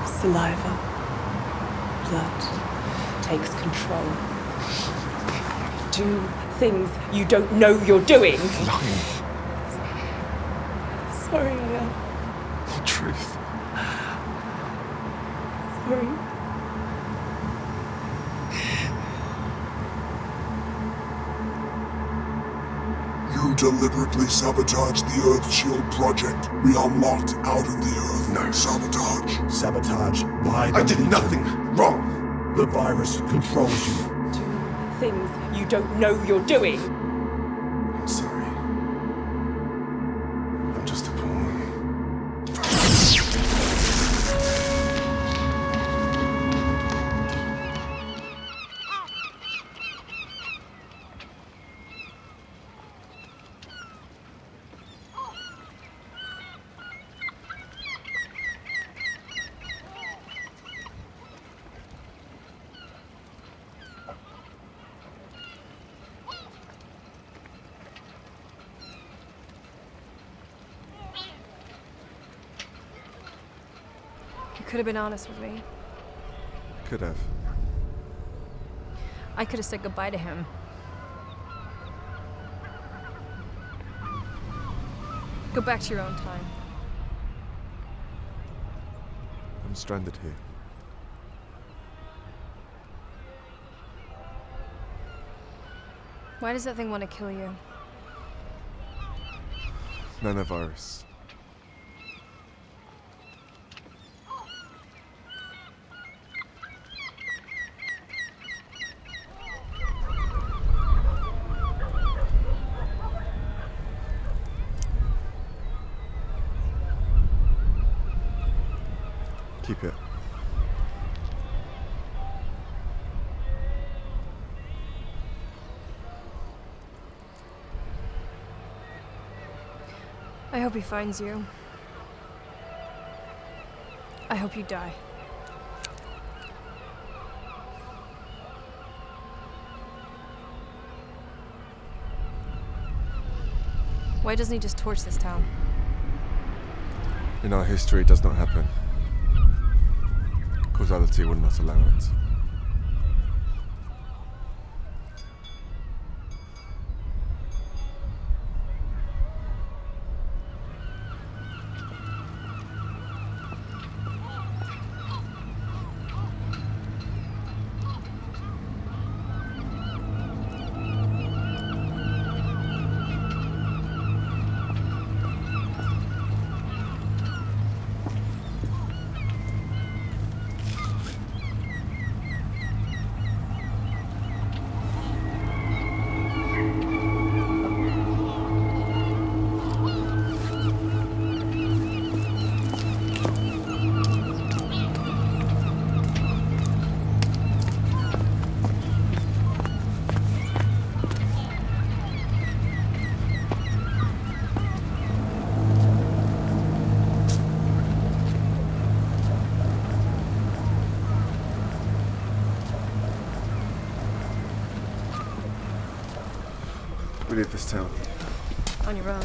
Saliva. Blood. Takes control. Do things you don't know you're doing. Lying. Sorry, I am. The truth. Sorry. You deliberately sabotaged the Earth Shield project. We are locked out of the Earth. No. Sabotage. Sabotage by the I did Legion. nothing wrong. The virus controls you. Do things you don't know you're doing. I'm sorry. I'm just a pawn. could have been honest with me. Could have. I could have said goodbye to him. Go back to your own time. I'm stranded here. Why does that thing want to kill you? Chrono-virus. Keep it. I hope he finds you. I hope you die. Why doesn't he just torch this town? In our history, it does not happen. Causality will not allow it. We leave this town. On your own.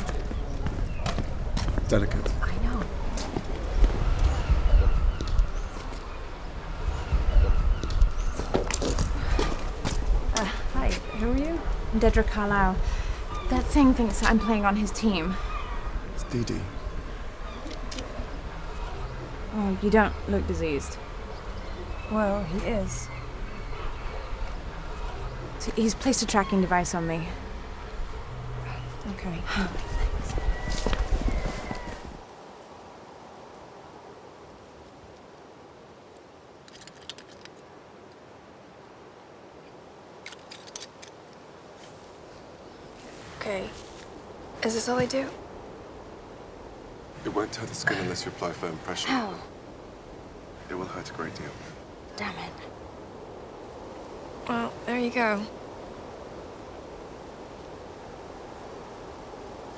Delicate. I know. Hi, who are you? I'm Dedra Carlisle. That thing thinks I'm playing on his team. It's Dee Dee. Oh, you don't look diseased. Well, he is. So he's placed a tracking device on me. Okay. Okay. Is this all I do? It won't tear the skin unless you apply firm pressure. How? It will hurt a great deal. Damn it. Well, there you go.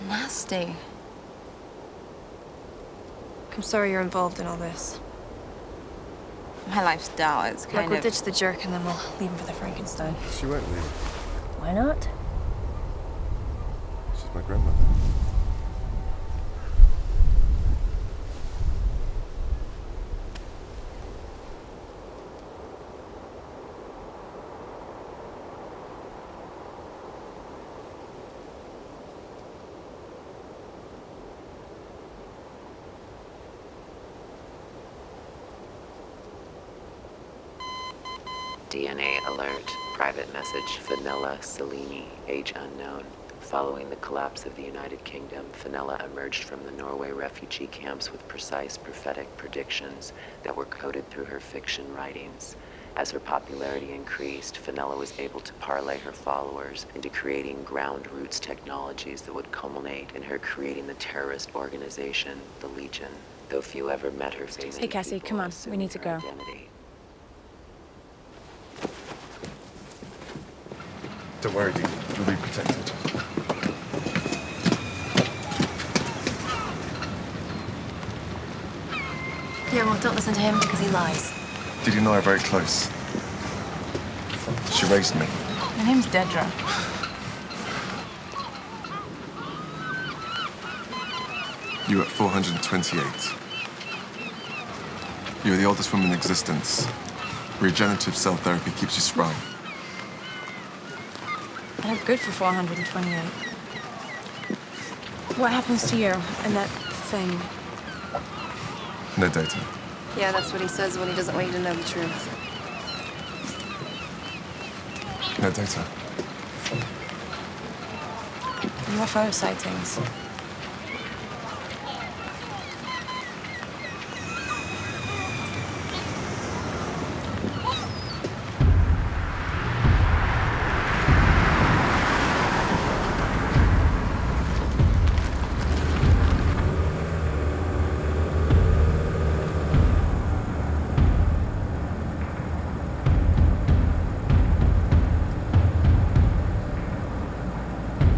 Nasty. I'm sorry you're involved in all this. My life's dull. It's Look, kind we'll of... ditch the jerk and then we'll leave him for the Frankenstein. She won't leave. Why not? She's my grandmother. DNA alert. Private message. Fenella Cellini, age unknown. Following the collapse of the United Kingdom, Fenella emerged from the Norway refugee camps with precise prophetic predictions that were coded through her fiction writings. As her popularity increased, Fenella was able to parlay her followers into creating ground roots technologies that would culminate in her creating the terrorist organization, the Legion. Though few ever met her face. Hey, Cassie, come on. We need to go. Identity. Don't worry, Dee. You'll be protected. Yeah, well, don't listen to him because he lies. Did you know her very close? She raised me. My name's Dedra. You at 428. You're the oldest woman in existence. Regenerative cell therapy keeps you spry. I look good for 428. What happens to you and that thing? No data. Yeah, that's what he says when he doesn't want you to know the truth. No data. UFO sightings.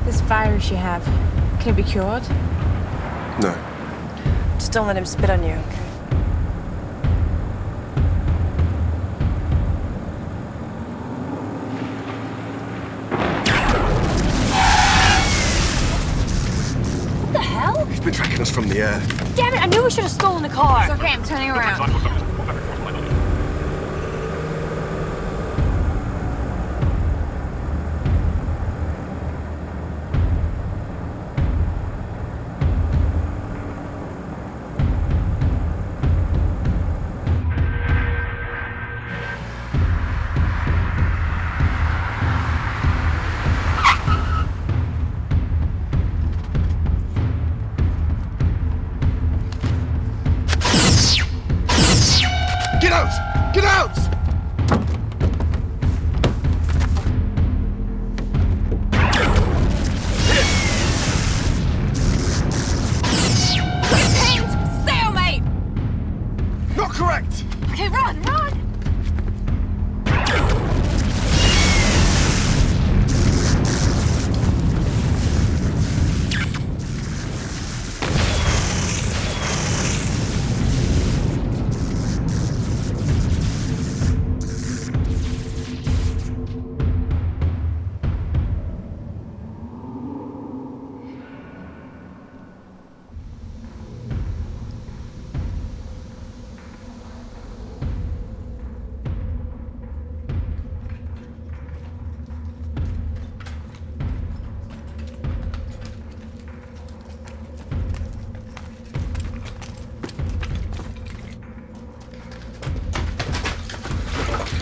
This virus you have, can it be cured? No. Just don't let him spit on you, okay? What the hell? He's been tracking us from the air. Damn it, I knew we should have stolen the car. It's okay, I'm turning around. Get out! Get out! Stalemate! Not correct! Okay, run, run!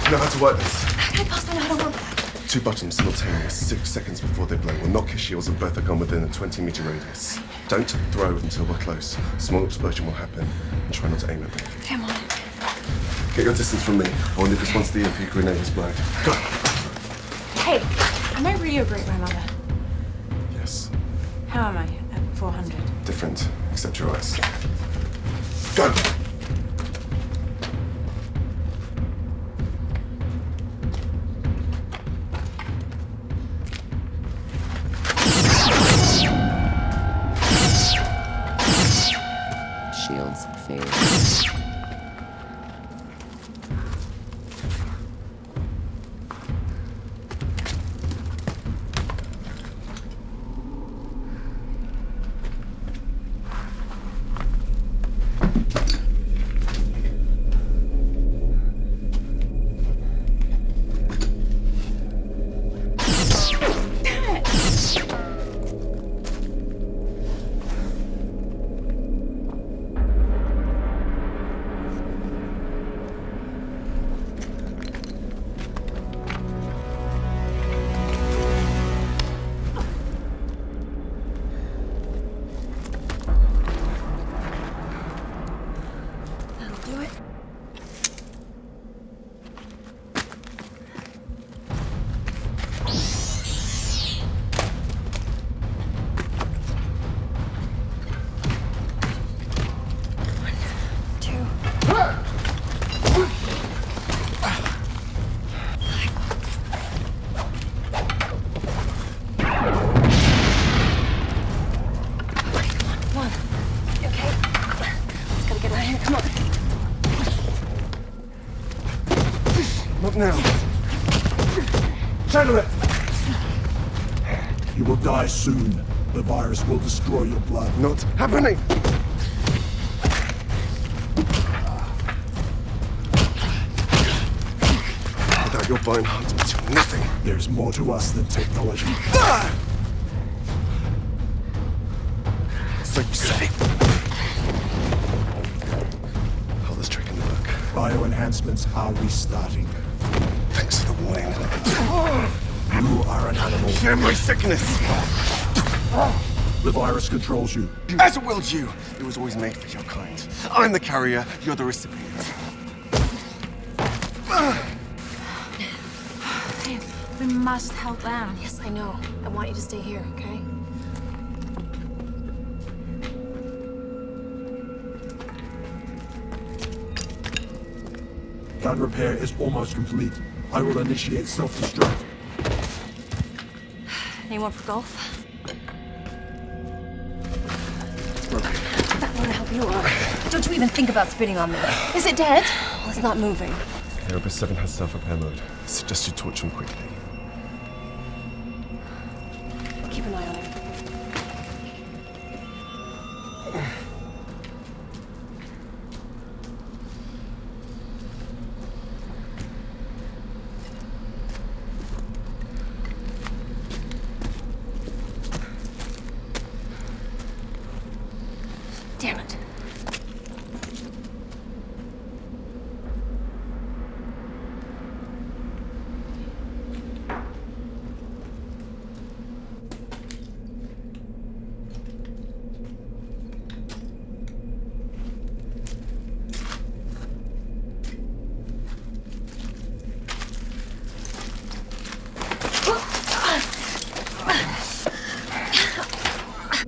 You know how to work this. How can I possibly know how to work that? 2 buttons simultaneous, 6 seconds before they blow. We'll knock his shields and both are gone within a 20-meter radius. Don't throw until we're close. A small explosion will happen, and try not to aim at me. Come on. Get your distance from me. I will need this once the EMP grenade is blown. Go! Hey, am I really your great-grandmother? Yes. How am I at 400? Different, except your eyes. Go! Shields fade. Do it. One. You okay? Let's gotta get out of here. Come on. Not now. Channel it! You will die soon. The virus will destroy your blood. Not happening! your blind hearts between nothing. There's more to us than technology. So you say. Hold this trick in the book. Bioenhancements are restarting. Thanks for the warning. You are an animal. Share my sickness. The virus controls you. As it willed you. It was always made for your kind. I'm the carrier, you're the recipient. We must help them. Yes, I know. I want you to stay here, okay? Gun repair is almost complete. I will initiate self-destruct. Anyone for golf? That won't help you out. Don't you even think about spitting on me. Is it dead? Well, it's not moving. Erebus 7 has self-repair mode. I suggest you torch him quickly. Keep an eye on him. Damn it.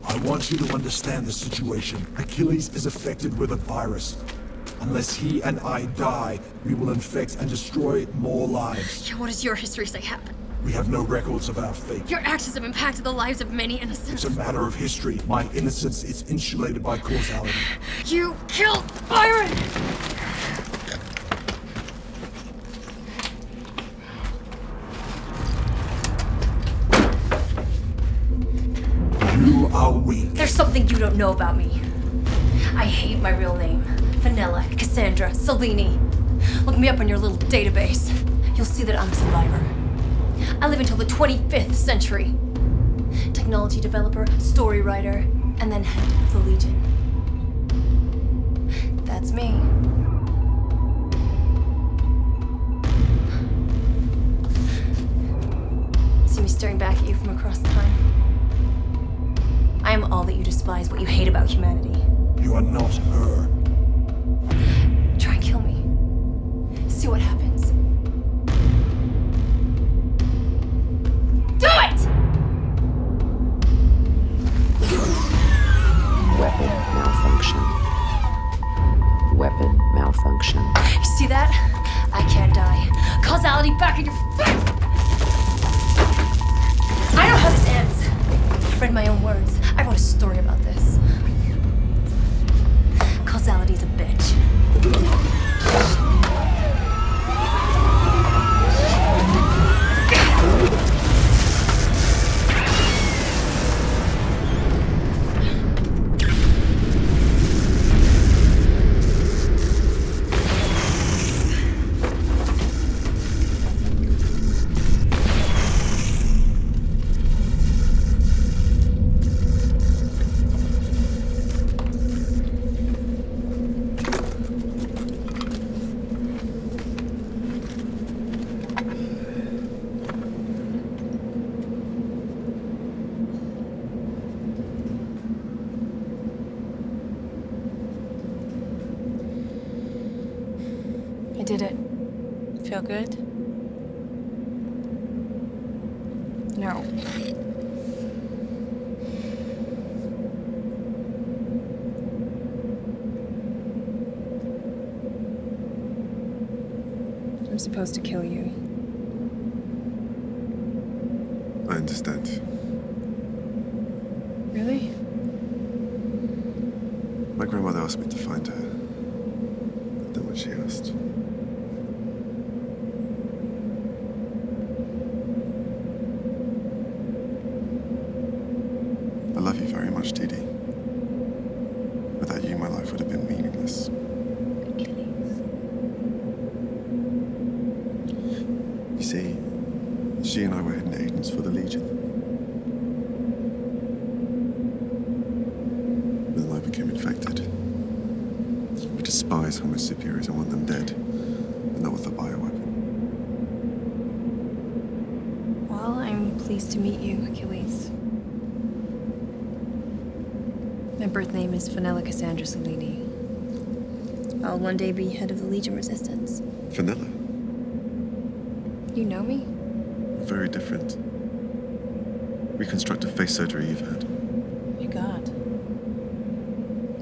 I want you to understand the situation. Achilles is affected with a virus. Unless he and I die, we will infect and destroy more lives. Yeah, what does your history say happened? We have no records of our fate. Your actions have impacted the lives of many innocents. It's a matter of history. My innocence is insulated by causality. You killed Byron! You are weak. There's something you don't know about me. I hate my real name. Fenella, Cassandra, Salini. Look me up on your little database. You'll see that I'm a survivor. I live until the 25th century. Technology developer, story writer, and then head of the Legion. That's me. See me staring back at you from across time? I am all that you despise, what you hate about humanity. You are not her. Try and kill me. See what happens. Do it! Weapon malfunction. Weapon malfunction. You see that? I can't die. Causality back in your face! I know how this ends. I read my own words. I wrote a story about this. Causality's a bitch. I did it. Feel good? No. I'm supposed to kill you. I understand. Really? My grandmother asked me to find her. I've done what she asked. I love you very much, Dee Dee. Without you, my life would have been meaningless. You despise Homo superiors. I want them dead, but not with a bioweapon. Well, I'm pleased to meet you, Achilles. My birth name is Fenella Cassandra Cellini. I'll one day be head of the Legion Resistance. Fenella? You know me? Very different. Reconstructive face surgery you've had. Oh my God.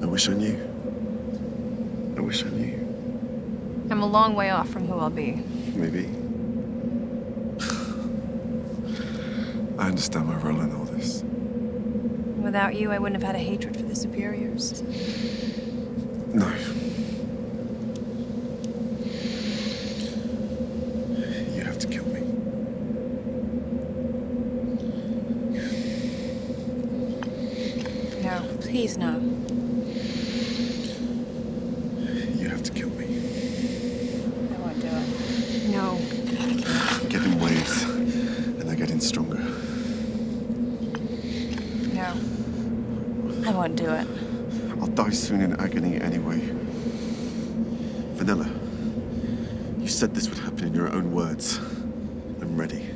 I wish I knew. I wish I knew. I'm a long way off from who I'll be. Maybe. I understand my role in all this. Without you, I wouldn't have had a hatred for the superiors. No. You have to kill me. No, please no. You have to kill me. I won't do it. No. I'm getting waves, and they're getting stronger. No. I won't do it. I'll die soon in agony anyway. Fenella, you said this would happen in your own words. I'm ready.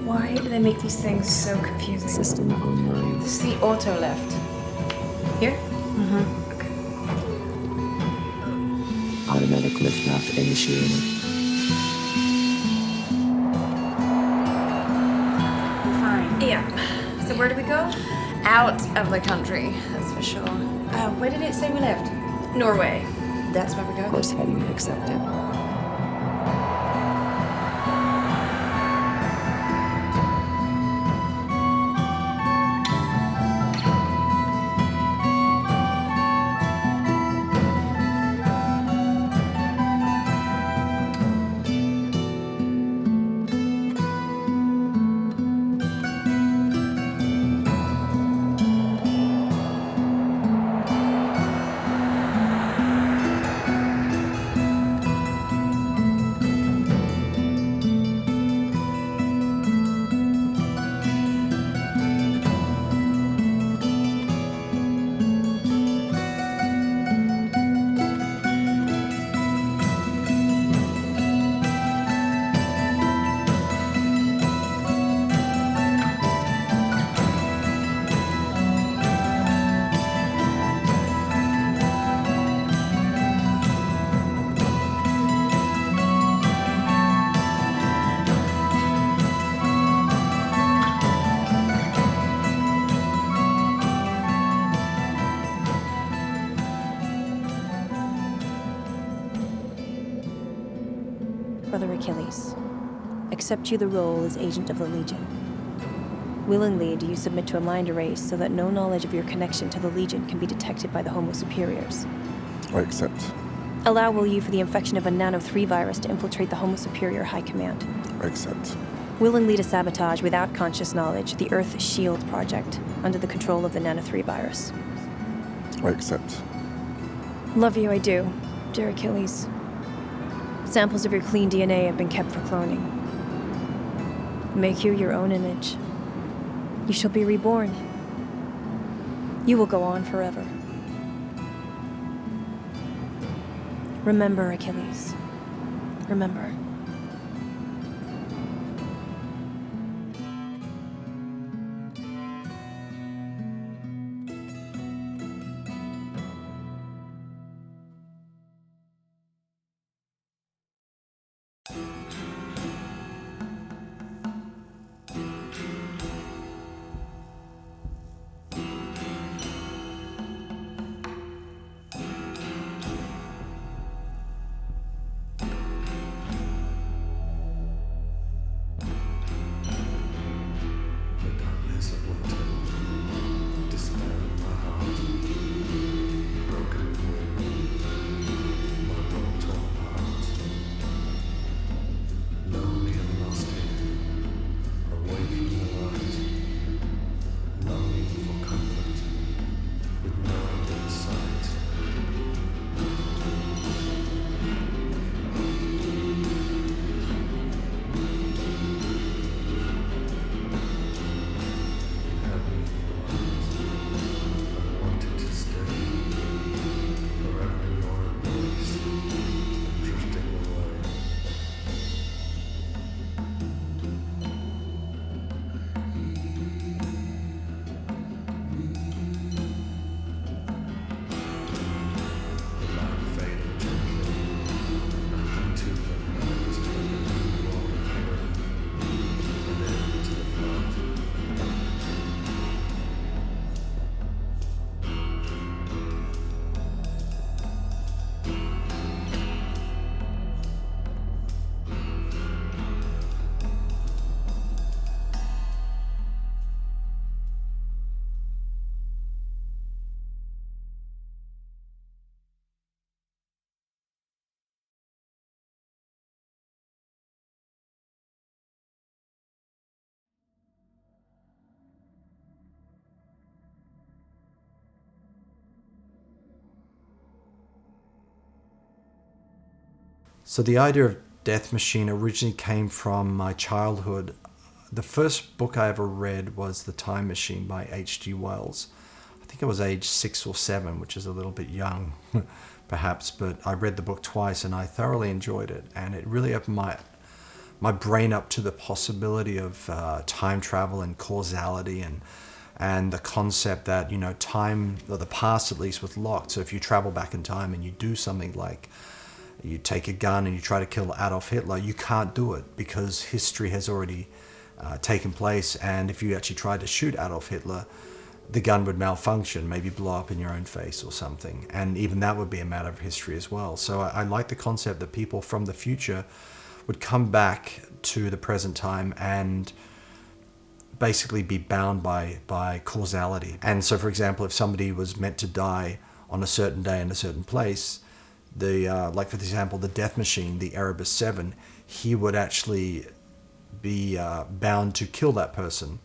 Why do they make these things so confusing? System online. This is the auto lift. Here? Mm-hmm. Automatic lift off initiated. Fine. Yeah. So where do we go? Out of the country, that's for sure. Where did it say we lived? Norway. That's where we go? Course heading accepted. accept you the role as agent of the Legion. Willingly do you submit to a mind erase so that no knowledge of your connection to the Legion can be detected by the Homo Superiors. I accept. Allow will you for the infection of a Nano-3 virus to infiltrate the Homo Superior High Command. I accept. Willingly to sabotage without conscious knowledge the Earth Shield project under the control of the Nano-3 virus. I accept. Love you, I do, dear Achilles. Samples of your clean DNA have been kept for cloning. Make you your own image. You shall be reborn. You will go on forever. Remember, Achilles. Remember. So the idea of Death Machine originally came from my childhood. The first book I ever read was The Time Machine by H.G. Wells. I think I was age 6 or 7, which is a little bit young, perhaps, but I read the book twice and I thoroughly enjoyed it. And it really opened my brain up to the possibility of time travel and causality and the concept that, time, or the past at least, was locked. So if you travel back in time and you do something like you take a gun and you try to kill Adolf Hitler, you can't do it because history has already taken place. And if you actually tried to shoot Adolf Hitler, the gun would malfunction, maybe blow up in your own face or something. And even that would be a matter of history as well. So I like the concept that people from the future would come back to the present time and basically be bound by causality. And so, for example, if somebody was meant to die on a certain day in a certain place, like for example, the Death Machine, the Erebus 7, he would actually be bound to kill that person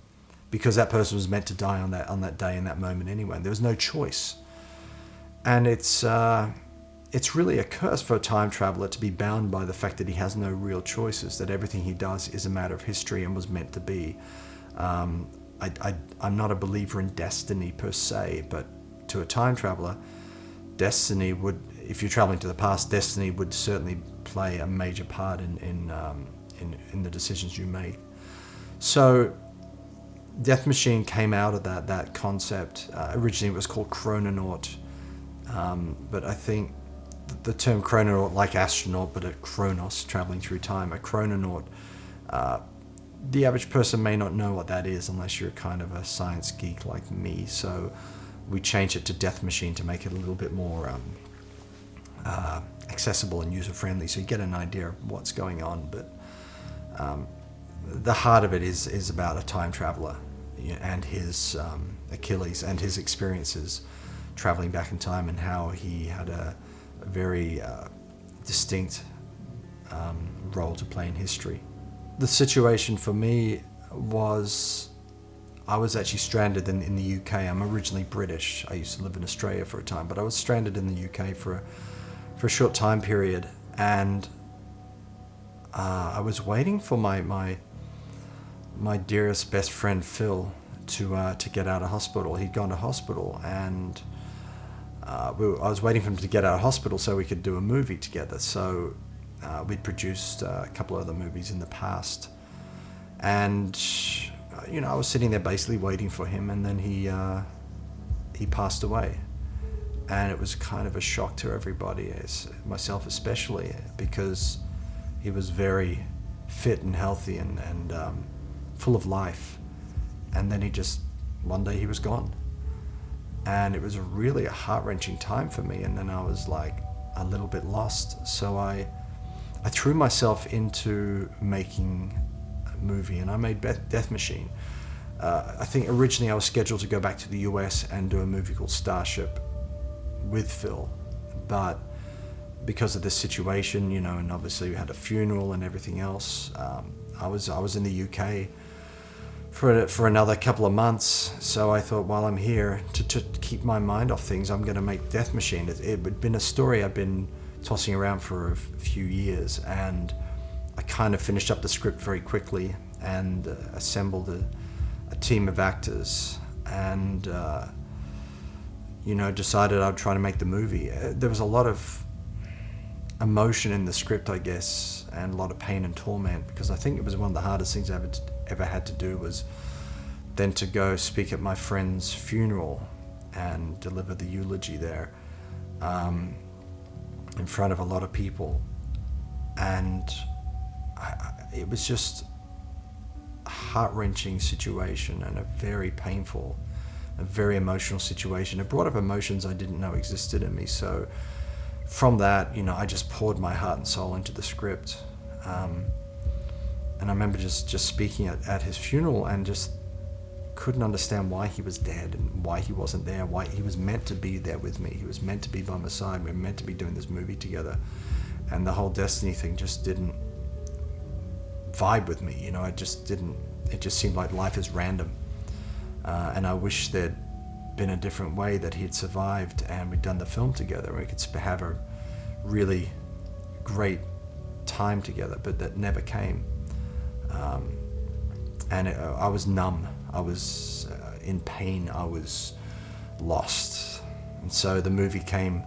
because that person was meant to die on that day in that moment anyway. There was no choice, and it's really a curse for a time traveler to be bound by the fact that he has no real choices. That everything he does is a matter of history and was meant to be. I'm not a believer in destiny per se, but to a time traveler, destiny would. If you're traveling to the past, destiny would certainly play a major part in the decisions you make. So, Death Machine came out of that concept. Originally, it was called Chrononaut, but I think the term Chrononaut, like astronaut, but a Chronos, traveling through time, a Chrononaut. The average person may not know what that is unless you're kind of a science geek like me. So, we changed it to Death Machine to make it a little bit more accessible and user-friendly, so you get an idea of what's going on. But the heart of it is about a time traveler, and his Achilles and his experiences traveling back in time, and how he had a very distinct role to play in history. The situation for me was, I was actually stranded in the UK. I'm originally British. I used to live in Australia for a time, but I was stranded in the UK for a short time period, and I was waiting for my dearest best friend Phil to get out of hospital. He'd gone to hospital, and I was waiting for him to get out of hospital so we could do a movie together. So we'd produced a couple of other movies in the past, and I was sitting there basically waiting for him, and then he passed away. And it was kind of a shock to everybody, myself especially, because he was very fit and healthy and full of life. And then one day he was gone. And it was really a heart-wrenching time for me, and then I was like a little bit lost. So I threw myself into making a movie, and I made Death Machine. I think originally I was scheduled to go back to the US and do a movie called Starship with Phil, but because of this situation, and obviously we had a funeral and everything else, I was in the UK for another couple of months. So I thought, while I'm here, to keep my mind off things, I'm going to make Death Machine. It had been a story I've been tossing around for a few years, and I kind of finished up the script very quickly and assembled a team of actors, and decided I'd try to make the movie. There was a lot of emotion in the script, I guess, and a lot of pain and torment, because I think it was one of the hardest things I ever had to do, was then to go speak at my friend's funeral and deliver the eulogy there in front of a lot of people. And it was just a heart-wrenching situation, and a very painful, a very emotional situation. It brought up emotions I didn't know existed in me. So from that, I just poured my heart and soul into the script. And I remember just speaking at his funeral, and just couldn't understand why he was dead and why he wasn't there, why he was meant to be there with me. He was meant to be by my side. We were meant to be doing this movie together. And the whole destiny thing just didn't vibe with me. It just seemed like life is random. And I wish there'd been a different way, that he'd survived and we'd done the film together, and we could have a really great time together, but that never came. I was numb. I was in pain. I was lost. And so the movie came,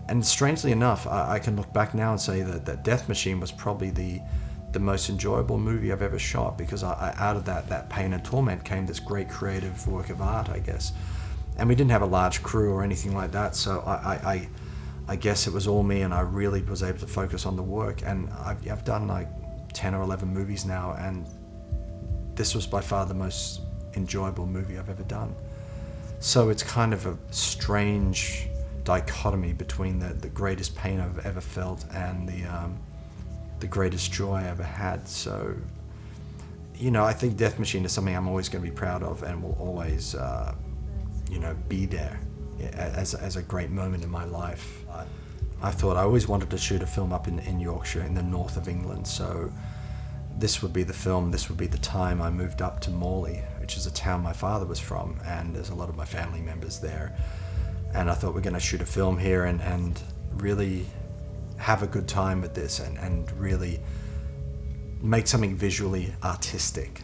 and strangely enough, I can look back now and say that Death Machine was probably the most enjoyable movie I've ever shot, because out of that pain and torment came this great creative work of art, I guess. And we didn't have a large crew or anything like that, so I guess it was all me, and I really was able to focus on the work. And I've done like 10 or 11 movies now, and this was by far the most enjoyable movie I've ever done. So it's kind of a strange dichotomy between the greatest pain I've ever felt and the greatest joy I ever had. So, I think Death Machine is something I'm always going to be proud of, and will always, be there as a great moment in my life. I thought I always wanted to shoot a film up in Yorkshire, in the north of England. So this would be the film, this would be the time I moved up to Morley, which is a town my father was from, and there's a lot of my family members there. And I thought, we're going to shoot a film here and really have a good time with this, and really make something visually artistic.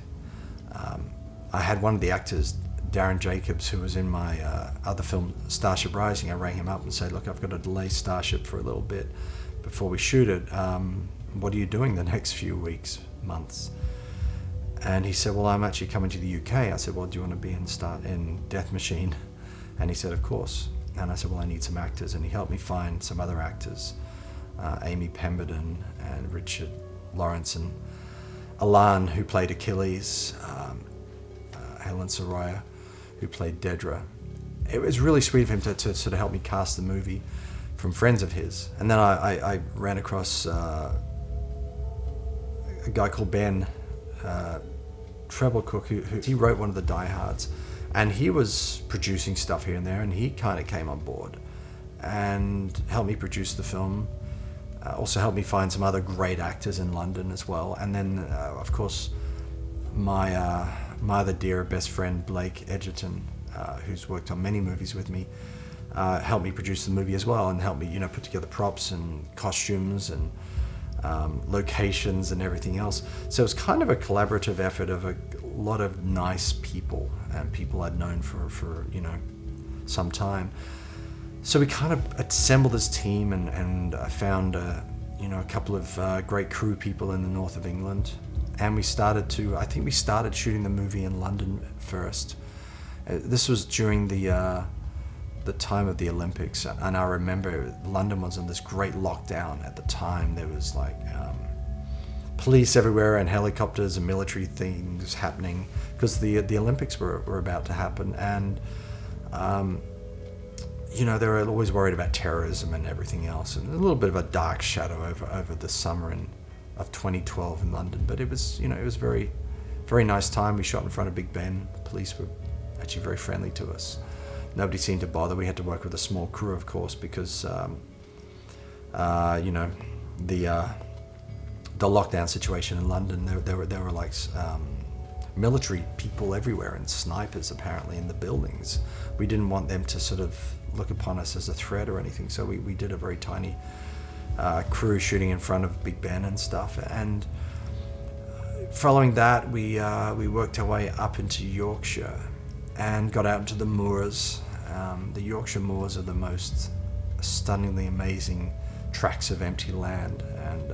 I had one of the actors, Darren Jacobs, who was in my other film, Starship Rising. I rang him up and said, look, I've got to delay Starship for a little bit before we shoot it. What are you doing the next few weeks, months? And he said, well, I'm actually coming to the UK. I said, well, do you want to be in Death Machine? And he said, of course. And I said, well, I need some actors. And he helped me find some other actors, Amy Pemberton and Richard Lawrence, and Alan, who played Achilles, Helen Soraya, who played Dedra. It was really sweet of him to sort of help me cast the movie from friends of his. And then I ran across a guy called Ben, Treble Cook, who he wrote one of the Die Hards, and he was producing stuff here and there, and he kind of came on board and helped me produce the film. Also helped me find some other great actors in London as well. And then, of course, my other dear best friend, Blake Edgerton, who's worked on many movies with me, helped me produce the movie as well, and helped me, put together props and costumes and locations and everything else. So it was kind of a collaborative effort of a lot of nice people and people I'd known for some time. So we kind of assembled this team, and I found a couple of great crew people in the north of England, and we started shooting the movie in London first. This was during the time of the Olympics, and I remember London was in this great lockdown at the time. There was police everywhere and helicopters and military things happening because the Olympics were about to happen, and they were always worried about terrorism and everything else, and a little bit of a dark shadow over the summer of 2012 in London. But it was very, very nice time. We shot in front of Big Ben. The police were actually very friendly to us. Nobody seemed to bother. We had to work with a small crew, of course, because the lockdown situation in London. There were like military people everywhere and snipers apparently in the buildings. We didn't want them to sort of look upon us as a threat or anything, so we did a very tiny crew shooting in front of Big Ben and stuff. And following that, we worked our way up into Yorkshire and got out into the moors. The Yorkshire moors are the most stunningly amazing tracts of empty land, and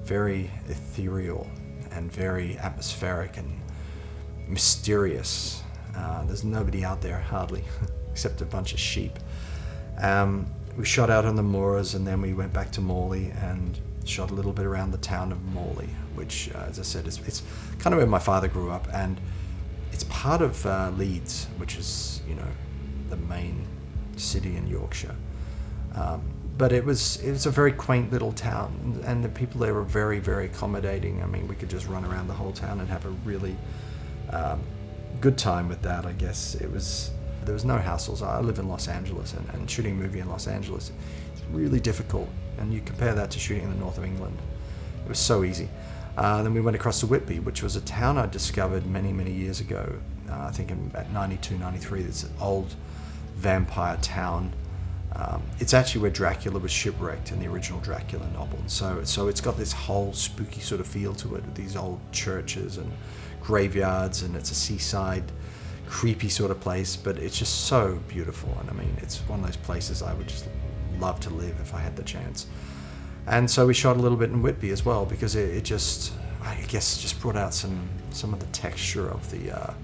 very ethereal and very atmospheric and mysterious. There's nobody out there, hardly, except a bunch of sheep. We shot out on the moors, and then we went back to Morley and shot a little bit around the town of Morley, which, as I said, it's kind of where my father grew up, and it's part of Leeds, which is, the main city in Yorkshire. But it was a very quaint little town, and the people there were very, very accommodating. I mean, we could just run around the whole town and have a really good time with that, I guess. There was no hassles. I live in Los Angeles, and shooting a movie in Los Angeles is really difficult. And you compare that to shooting in the north of England. It was so easy. Then we went across to Whitby, which was a town I discovered many, many years ago. I think in about 92, 93, it's an old vampire town. It's actually where Dracula was shipwrecked in the original Dracula novel. So it's got this whole spooky sort of feel to it, with these old churches and graveyards, and it's a seaside, creepy sort of place, but it's just so beautiful. And I mean, it's one of those places I would just love to live if I had the chance. And so we shot a little bit in Whitby as well, because it just, I guess, just brought out some of the texture of the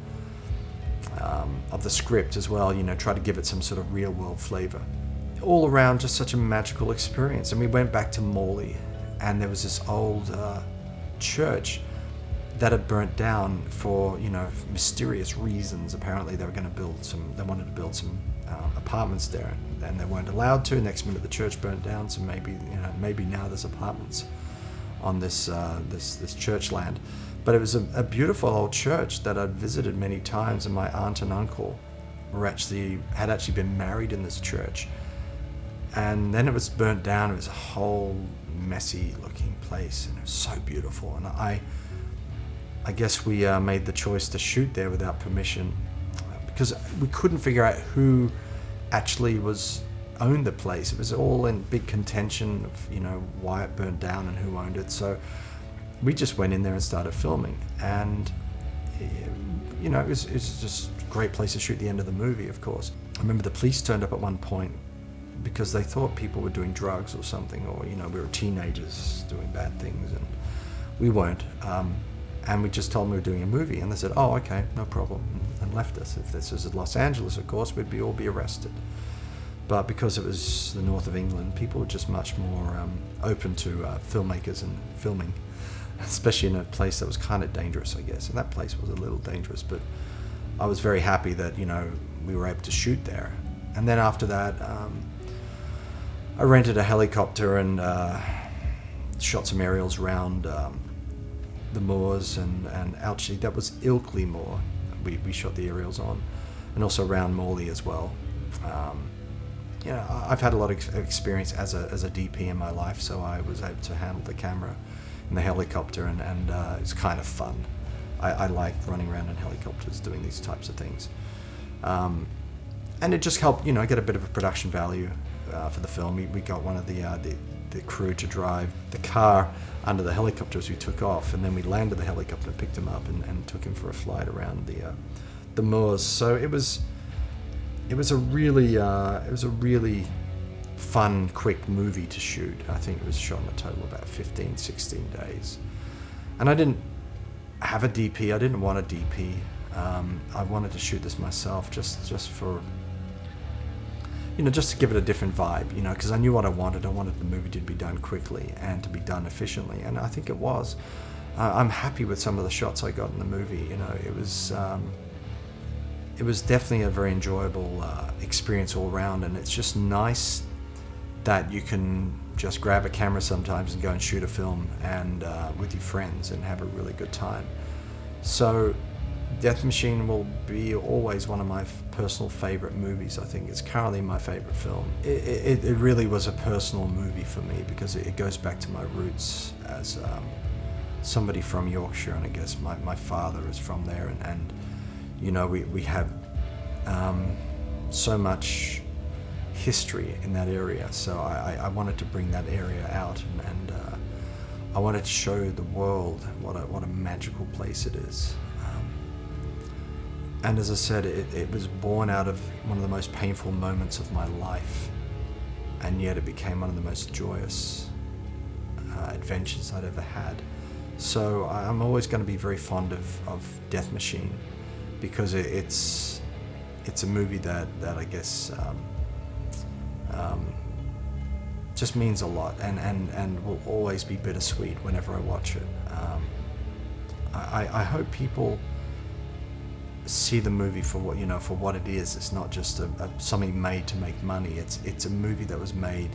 script as well. Try to give it some sort of real world flavor. All around, just such a magical experience. And we went back to Morley, and there was this old church that had burnt down for mysterious reasons. Apparently, they wanted to build some apartments there, and they weren't allowed to. Next minute, the church burnt down. So maybe now there's apartments on this church land. But it was a beautiful old church that I'd visited many times, and my aunt and uncle had actually been married in this church. And then it was burnt down. It was a whole messy looking place, and it was so beautiful. And I guess we made the choice to shoot there without permission, because we couldn't figure out who actually owned the place. It was all in big contention of why it burnt down and who owned it. So we just went in there and started filming, and it was just a great place to shoot the end of the movie. Of course, I remember the police turned up at one point because they thought people were doing drugs or something, or we were teenagers doing bad things, and we weren't. And we just told them we were doing a movie, and they said, "Oh, okay, no problem," and left us. If this was in Los Angeles, of course, we'd all be arrested. But because it was the north of England, people were just much more open to filmmakers and filming, especially in a place that was kind of dangerous, I guess. And that place was a little dangerous, but I was very happy that we were able to shoot there. And then after that, I rented a helicopter and shot some aerials around the moors, and actually that was Ilkley Moor we shot the aerials on, and also around Morley as well. You know, I've had a lot of experience as a DP in my life, so I was able to handle the camera in the helicopter, and it's kind of fun. I like running around in helicopters doing these types of things. And it just helped, you know, get a bit of a production value for the film. We got one of the crew to drive the car under the helicopter as we took off, and then we landed the helicopter and picked him up and took him for a flight around the moors. So it was a really fun, quick movie to shoot. I think it was shot in a total of about 15, 16 days. And I didn't have a DP. I didn't want a DP. I wanted to shoot this myself, just for, you know, just to give it a different vibe, you know, because I knew what I wanted. I wanted the movie to be done quickly and to be done efficiently, and I think it was. I'm happy with some of the shots I got in the movie. You know, it was definitely a very enjoyable experience all around, and it's just nice that you can just grab a camera sometimes and go and shoot a film and with your friends and have a really good time. So Death Machine will be always one of my personal favorite movies. I think it's currently my favorite film. It really was a personal movie for me because it goes back to my roots as somebody from Yorkshire, and I guess my father is from there, and you know, we have so much history in that area, so I wanted to bring that area out, and I wanted to show the world what a magical place it is. And as I said, it was born out of one of the most painful moments of my life, and yet it became one of the most joyous adventures I'd ever had. So I'm always going to be very fond of Death Machine, because it's a movie that I guess just means a lot, and will always be bittersweet whenever I watch it. I hope people see the movie for what it is. It's not just something made to make money. It's a movie that was made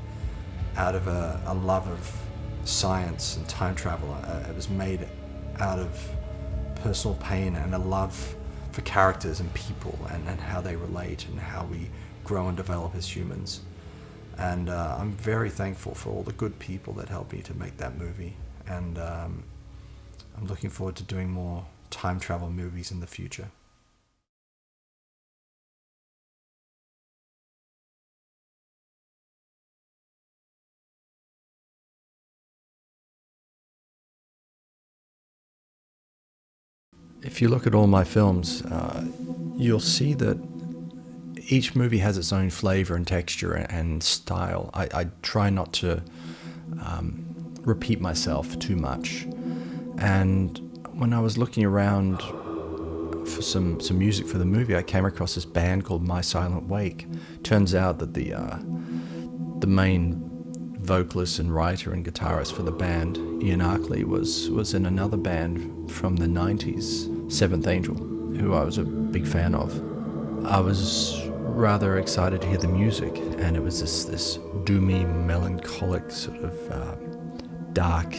out of a love of science and time travel. It was made out of personal pain and a love for characters and people, and how they relate and how we grow and develop as humans. And I'm very thankful for all the good people that helped me to make that movie, and I'm looking forward to doing more time travel movies in the future. If you look at all my films, you'll see that each movie has its own flavor and texture and style. I try not to repeat myself too much. And when I was looking around for some music for the movie, I came across this band called My Silent Wake. Turns out that the main vocalist and writer and guitarist for the band, Ian Arkley, was in another band from the 90s, Seventh Angel, who I was a big fan of. I was rather excited to hear the music, and it was this doomy, melancholic, sort of dark,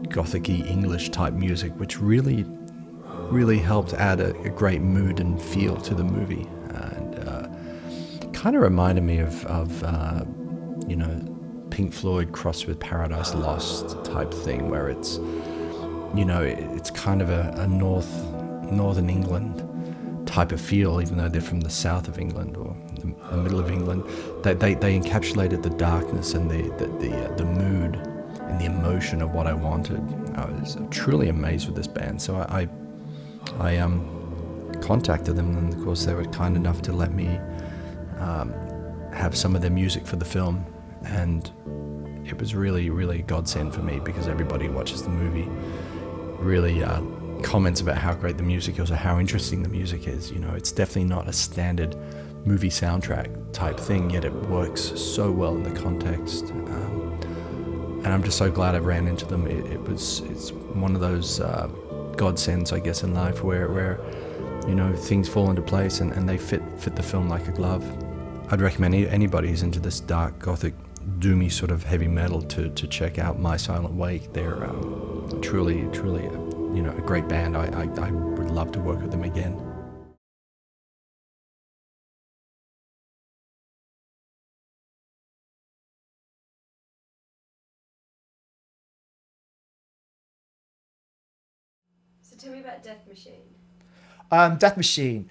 gothic-y English type music, which really helped add a great mood and feel to the movie, and kind of reminded me of you know, Pink Floyd crossed with Paradise Lost type thing, where it's, you know, it's kind of a northern England type of feel, even though they're from the south of England or the middle of England. They encapsulated the darkness and the mood and the emotion of what I wanted. I was truly amazed with this band, so I contacted them, and of course they were kind enough to let me have some of their music for the film. And it was really a godsend for me, because everybody who watches the movie really comments about how great the music is or how interesting the music is. You know, it's definitely not a standard movie soundtrack type thing, yet it works so well in the context. And I'm just so glad I ran into them. It's one of those godsends, I guess, in life where you know, things fall into place and they fit the film like a glove. I'd recommend anybody who's into this dark, gothic, doomy sort of heavy metal to check out My Silent Wake. They're truly, a great band. I would love to work with them again. So tell me about Death Machine. Death Machine.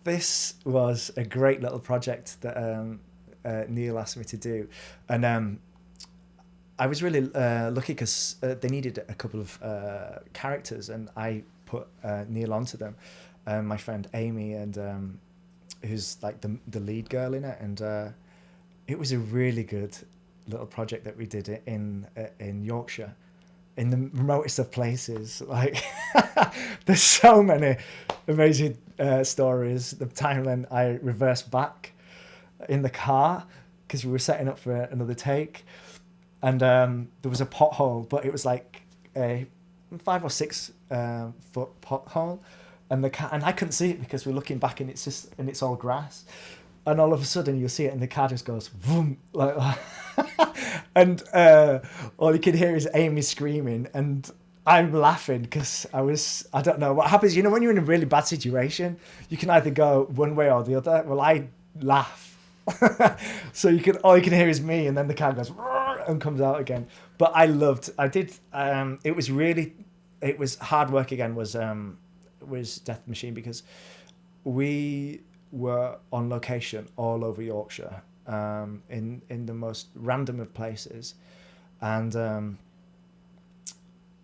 This was a great little project that Neil asked me to do, and I was really lucky because they needed a couple of characters, and I put Neil onto them. My friend Amy, and who's like the lead girl in it, and it was a really good little project that we did in Yorkshire, in the remotest of places. Like, there's so many amazing stories. The time when I reversed back in the car because we were setting up for another take, and there was a pothole, but it was like a 5 or 6 foot pothole, and and I couldn't see it because we're looking back and it's all grass, and all of a sudden you'll see it and the car just goes vroom, like that. And all you can hear is Amy screaming, and I'm laughing because I don't know what happens. You know, when you're in a really bad situation, you can either go one way or the other. Well, I laugh. So all you can hear is me, and then the car goes and comes out again. But I did. It was hard work again. Was Death Machine, because we were on location all over Yorkshire, in the most random of places, and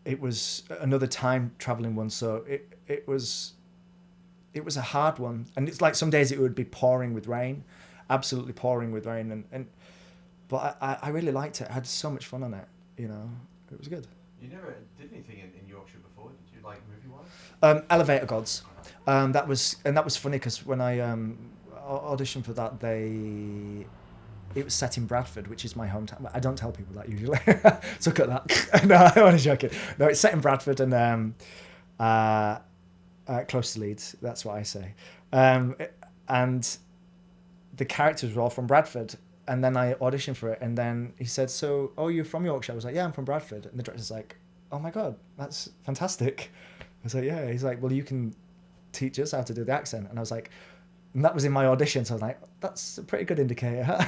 it was another time traveling one. So it was a hard one, and it's like some days it would be pouring with rain. Absolutely pouring with rain, but I really liked it. I had so much fun on it. You know, it was good. You never did anything in Yorkshire before, did you? Like movie-wise? Elevator Gods. That was funny because when I auditioned for that, it was set in Bradford, which is my hometown. I don't tell people that usually, so cut that. No, I was joking. No, it's set in Bradford and close to Leeds. That's what I say. And the characters were all from Bradford, and then I auditioned for it, and then he said, "So, you're from Yorkshire?" I was like, "Yeah, I'm from Bradford." And the director's like, "Oh my god, that's fantastic." I was like, "Yeah." He's like, "Well, you can teach us how to do the accent." And I was like, and that was in my audition, so I was like, "That's a pretty good indicator."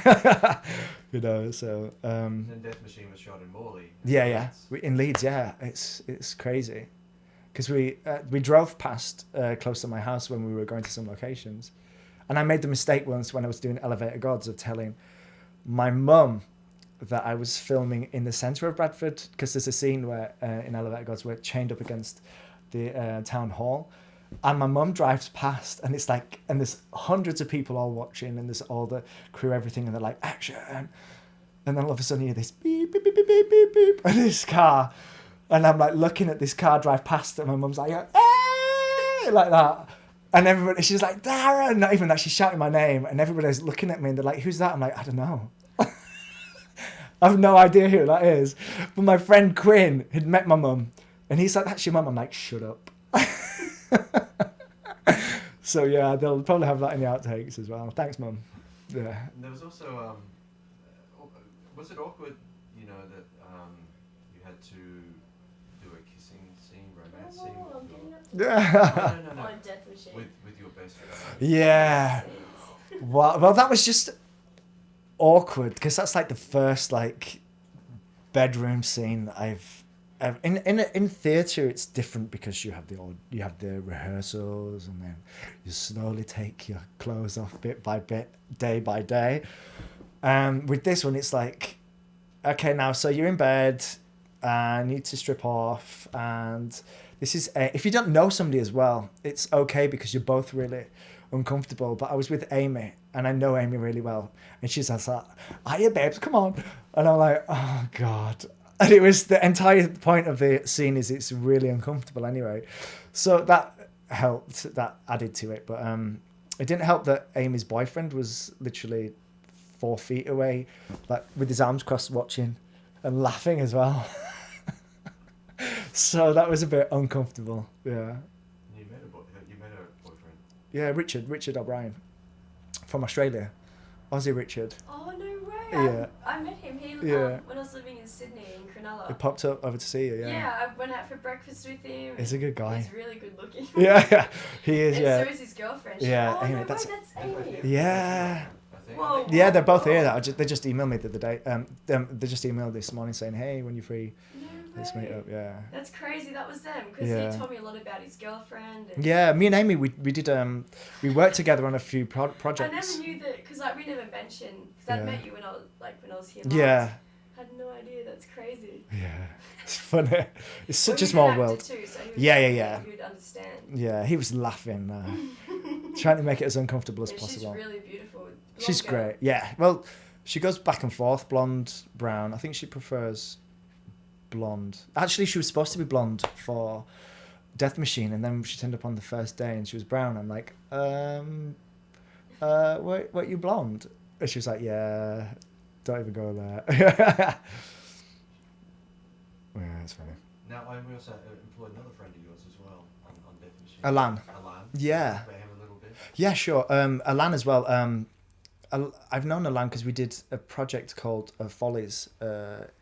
You know, so. And then Death Machine was shot in Morley. Yeah. In Leeds, yeah. It's crazy, because we drove past close to my house when we were going to some locations. And I made the mistake once when I was doing Elevator Gods of telling my mum that I was filming in the centre of Bradford, because there's a scene where in Elevator Gods we're chained up against the town hall, and my mum drives past, and it's like, and there's hundreds of people all watching, and there's all the crew, everything, and they're like, action, and then all of a sudden you hear this beep beep beep beep beep beep beep, and this car, and I'm like looking at this car drive past, and my mum's like, hey! Like that. And everybody, she's like, Darren! Not even that, she's shouting my name, and everybody's looking at me, and they're like, who's that? I'm like, I don't know. I have no idea who that is. But my friend Quinn had met my mum, and he's like, that's your mum? I'm like, shut up. So yeah, they'll probably have that in the outtakes as well. Thanks, mum. Yeah. And there was also, was it awkward, that you had to do a kissing scene, romance scene? No. On Death Machine. With your best friend. Yeah. Well, that was just awkward, because that's like the first like bedroom scene that I've ever, in theatre. It's different because you have the rehearsals, and then you slowly take your clothes off bit by bit, day by day. With this one, it's like, okay, now so you're in bed, need to strip off, and this is if you don't know somebody as well, it's okay because you're both really uncomfortable. But I was with Amy, and I know Amy really well, and she's like, hiya babes, come on. And I'm like, oh god. And it was, the entire point of the scene is it's really uncomfortable anyway, so that helped, that added to it. But it didn't help that Amy's boyfriend was literally 4 feet away, like with his arms crossed, watching and laughing as well. So that was a bit uncomfortable. Yeah. You met a boyfriend. Yeah, Richard O'Brien, from Australia, Aussie Richard. Oh no way! Yeah. I met him. He Yeah. when I was living in Sydney in Chrono Fenella. It popped up over to see you, yeah. Yeah, I went out for breakfast with him. He's a good guy. He's really good looking. Yeah, he is, and yeah. so is his girlfriend. Yeah, Oh, Amy, no, that's... wait, that's Amy. Yeah. Whoa, Yeah, they're both whoa. here. They just emailed me the other day. They just emailed this morning saying, hey, when you're free, let's meet up, yeah. That's crazy, that was them, because Yeah. he told me a lot about his girlfriend. And Yeah, me and Amy, we did, we worked together on a few I projects. never knew that, because like, we never mentioned, because Yeah. I'd met you when I was here. Yeah. I had no idea, that's crazy. Yeah, it's funny. It's such Well, a small you're an world. actor too, so he was Yeah. definitely you'd understand. Yeah, he was laughing, trying to make it as uncomfortable as Yeah, possible. She's really beautiful. She's Blonde girl. great. Yeah, well, she goes back and forth, blonde, brown. I think she prefers blonde. Actually, she was supposed to be blonde for Death Machine, and then she turned up on the first day and she was brown. I'm like, what, you blonde? And she was like, yeah, don't even go there. Yeah, that's funny. Now, we also employed another friend of yours as well on Death Machine. Alan. Talk Yeah. about him a little bit. Yeah, sure. Alan as well. I've known Alan because we did a project called Follies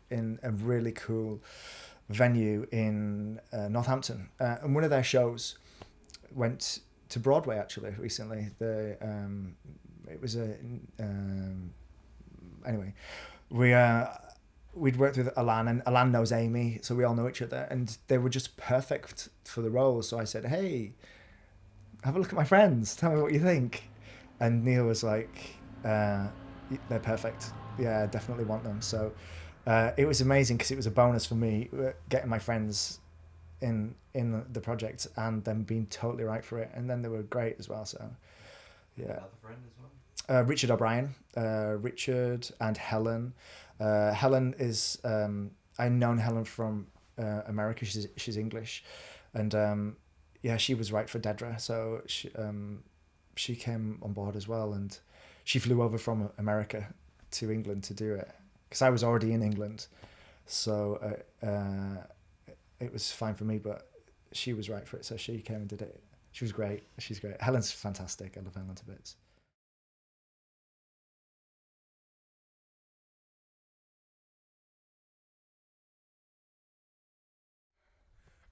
in a really cool venue in Northampton. And one of their shows went to Broadway actually recently. It was a anyway. We'd worked with Alan, and Alan knows Amy, so we all know each other, and they were just perfect for the role. So I said, hey, have a look at my friends. Tell me what you think. And Neil was like, they're perfect. Yeah, I definitely want them. So it was amazing because it was a bonus for me getting my friends in the project and them being totally right for it. And then they were great as well. So yeah. Another friend as well? Richard O'Brien, Richard and Helen. Helen is I've known Helen from America. She's English, and yeah, she was right for Dedra. So she came on board as well, and she flew over from America to England to do it because I was already in England, so it was fine for me. But she was right for it, so she came and did it. She was great. She's great. Helen's fantastic. I love Helen to bits.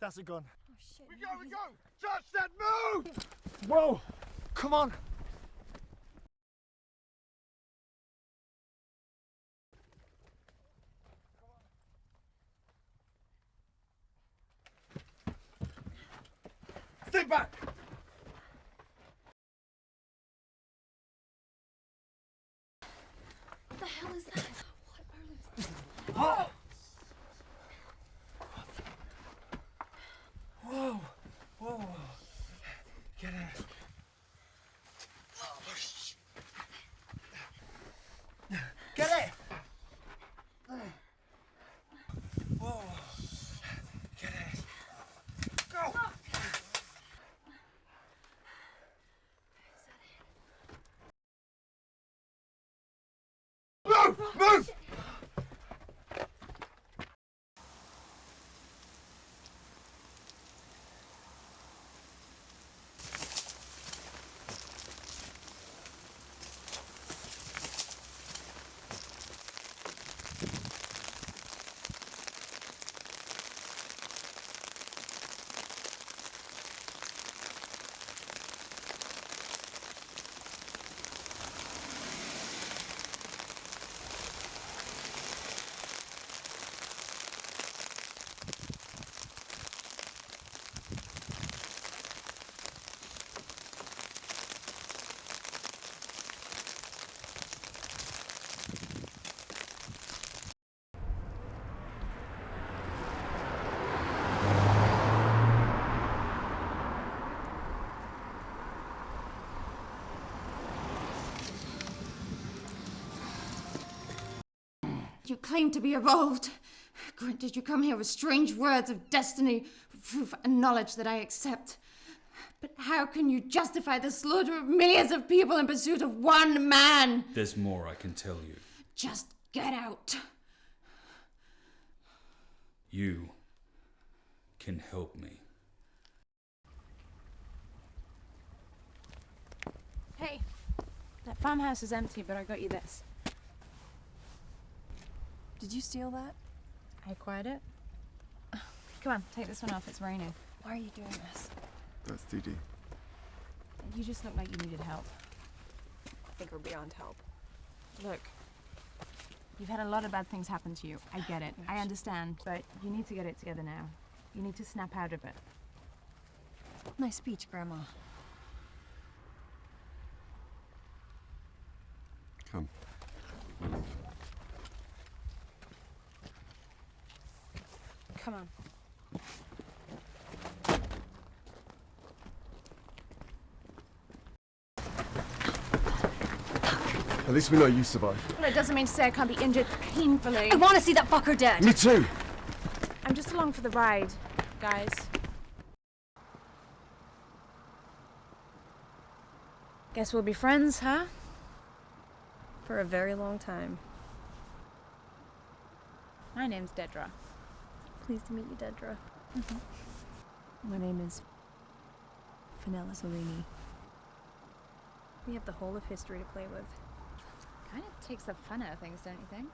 That's a gun. Oh shit. We go! Touch that move! Whoa! Come on! Stay back! What the hell is that? Oh! Whoa! Whoa! Get it! Get it! Whoa! Get it! Go! Move! Move! You claim to be evolved. Granted, you come here with strange words of destiny, proof, and knowledge that I accept. But how can you justify the slaughter of millions of people in pursuit of one man? There's more I can tell you. Just get out. You can help me. Hey, that farmhouse is empty, but I got you this. Did you steal that? I acquired it. Come on, take this one off. It's raining. Why are you doing this? That's DD. You just look like you needed help. I think we're beyond help. Look, you've had a lot of bad things happen to you. I get it. I understand, but you need to get it together now. You need to snap out of it. Nice speech, Grandma. Come. We'll leave. Come on. At least we know you survived. Well, it doesn't mean to say I can't be injured painfully. I want to see that fucker dead. Me too! I'm just along for the ride, guys. Guess we'll be friends, huh? For a very long time. My name's Dedra. Pleased to meet you, Dedra. My name is Fenella Salini. We have the whole of history to play with. Kind of takes the fun out of things, don't you think?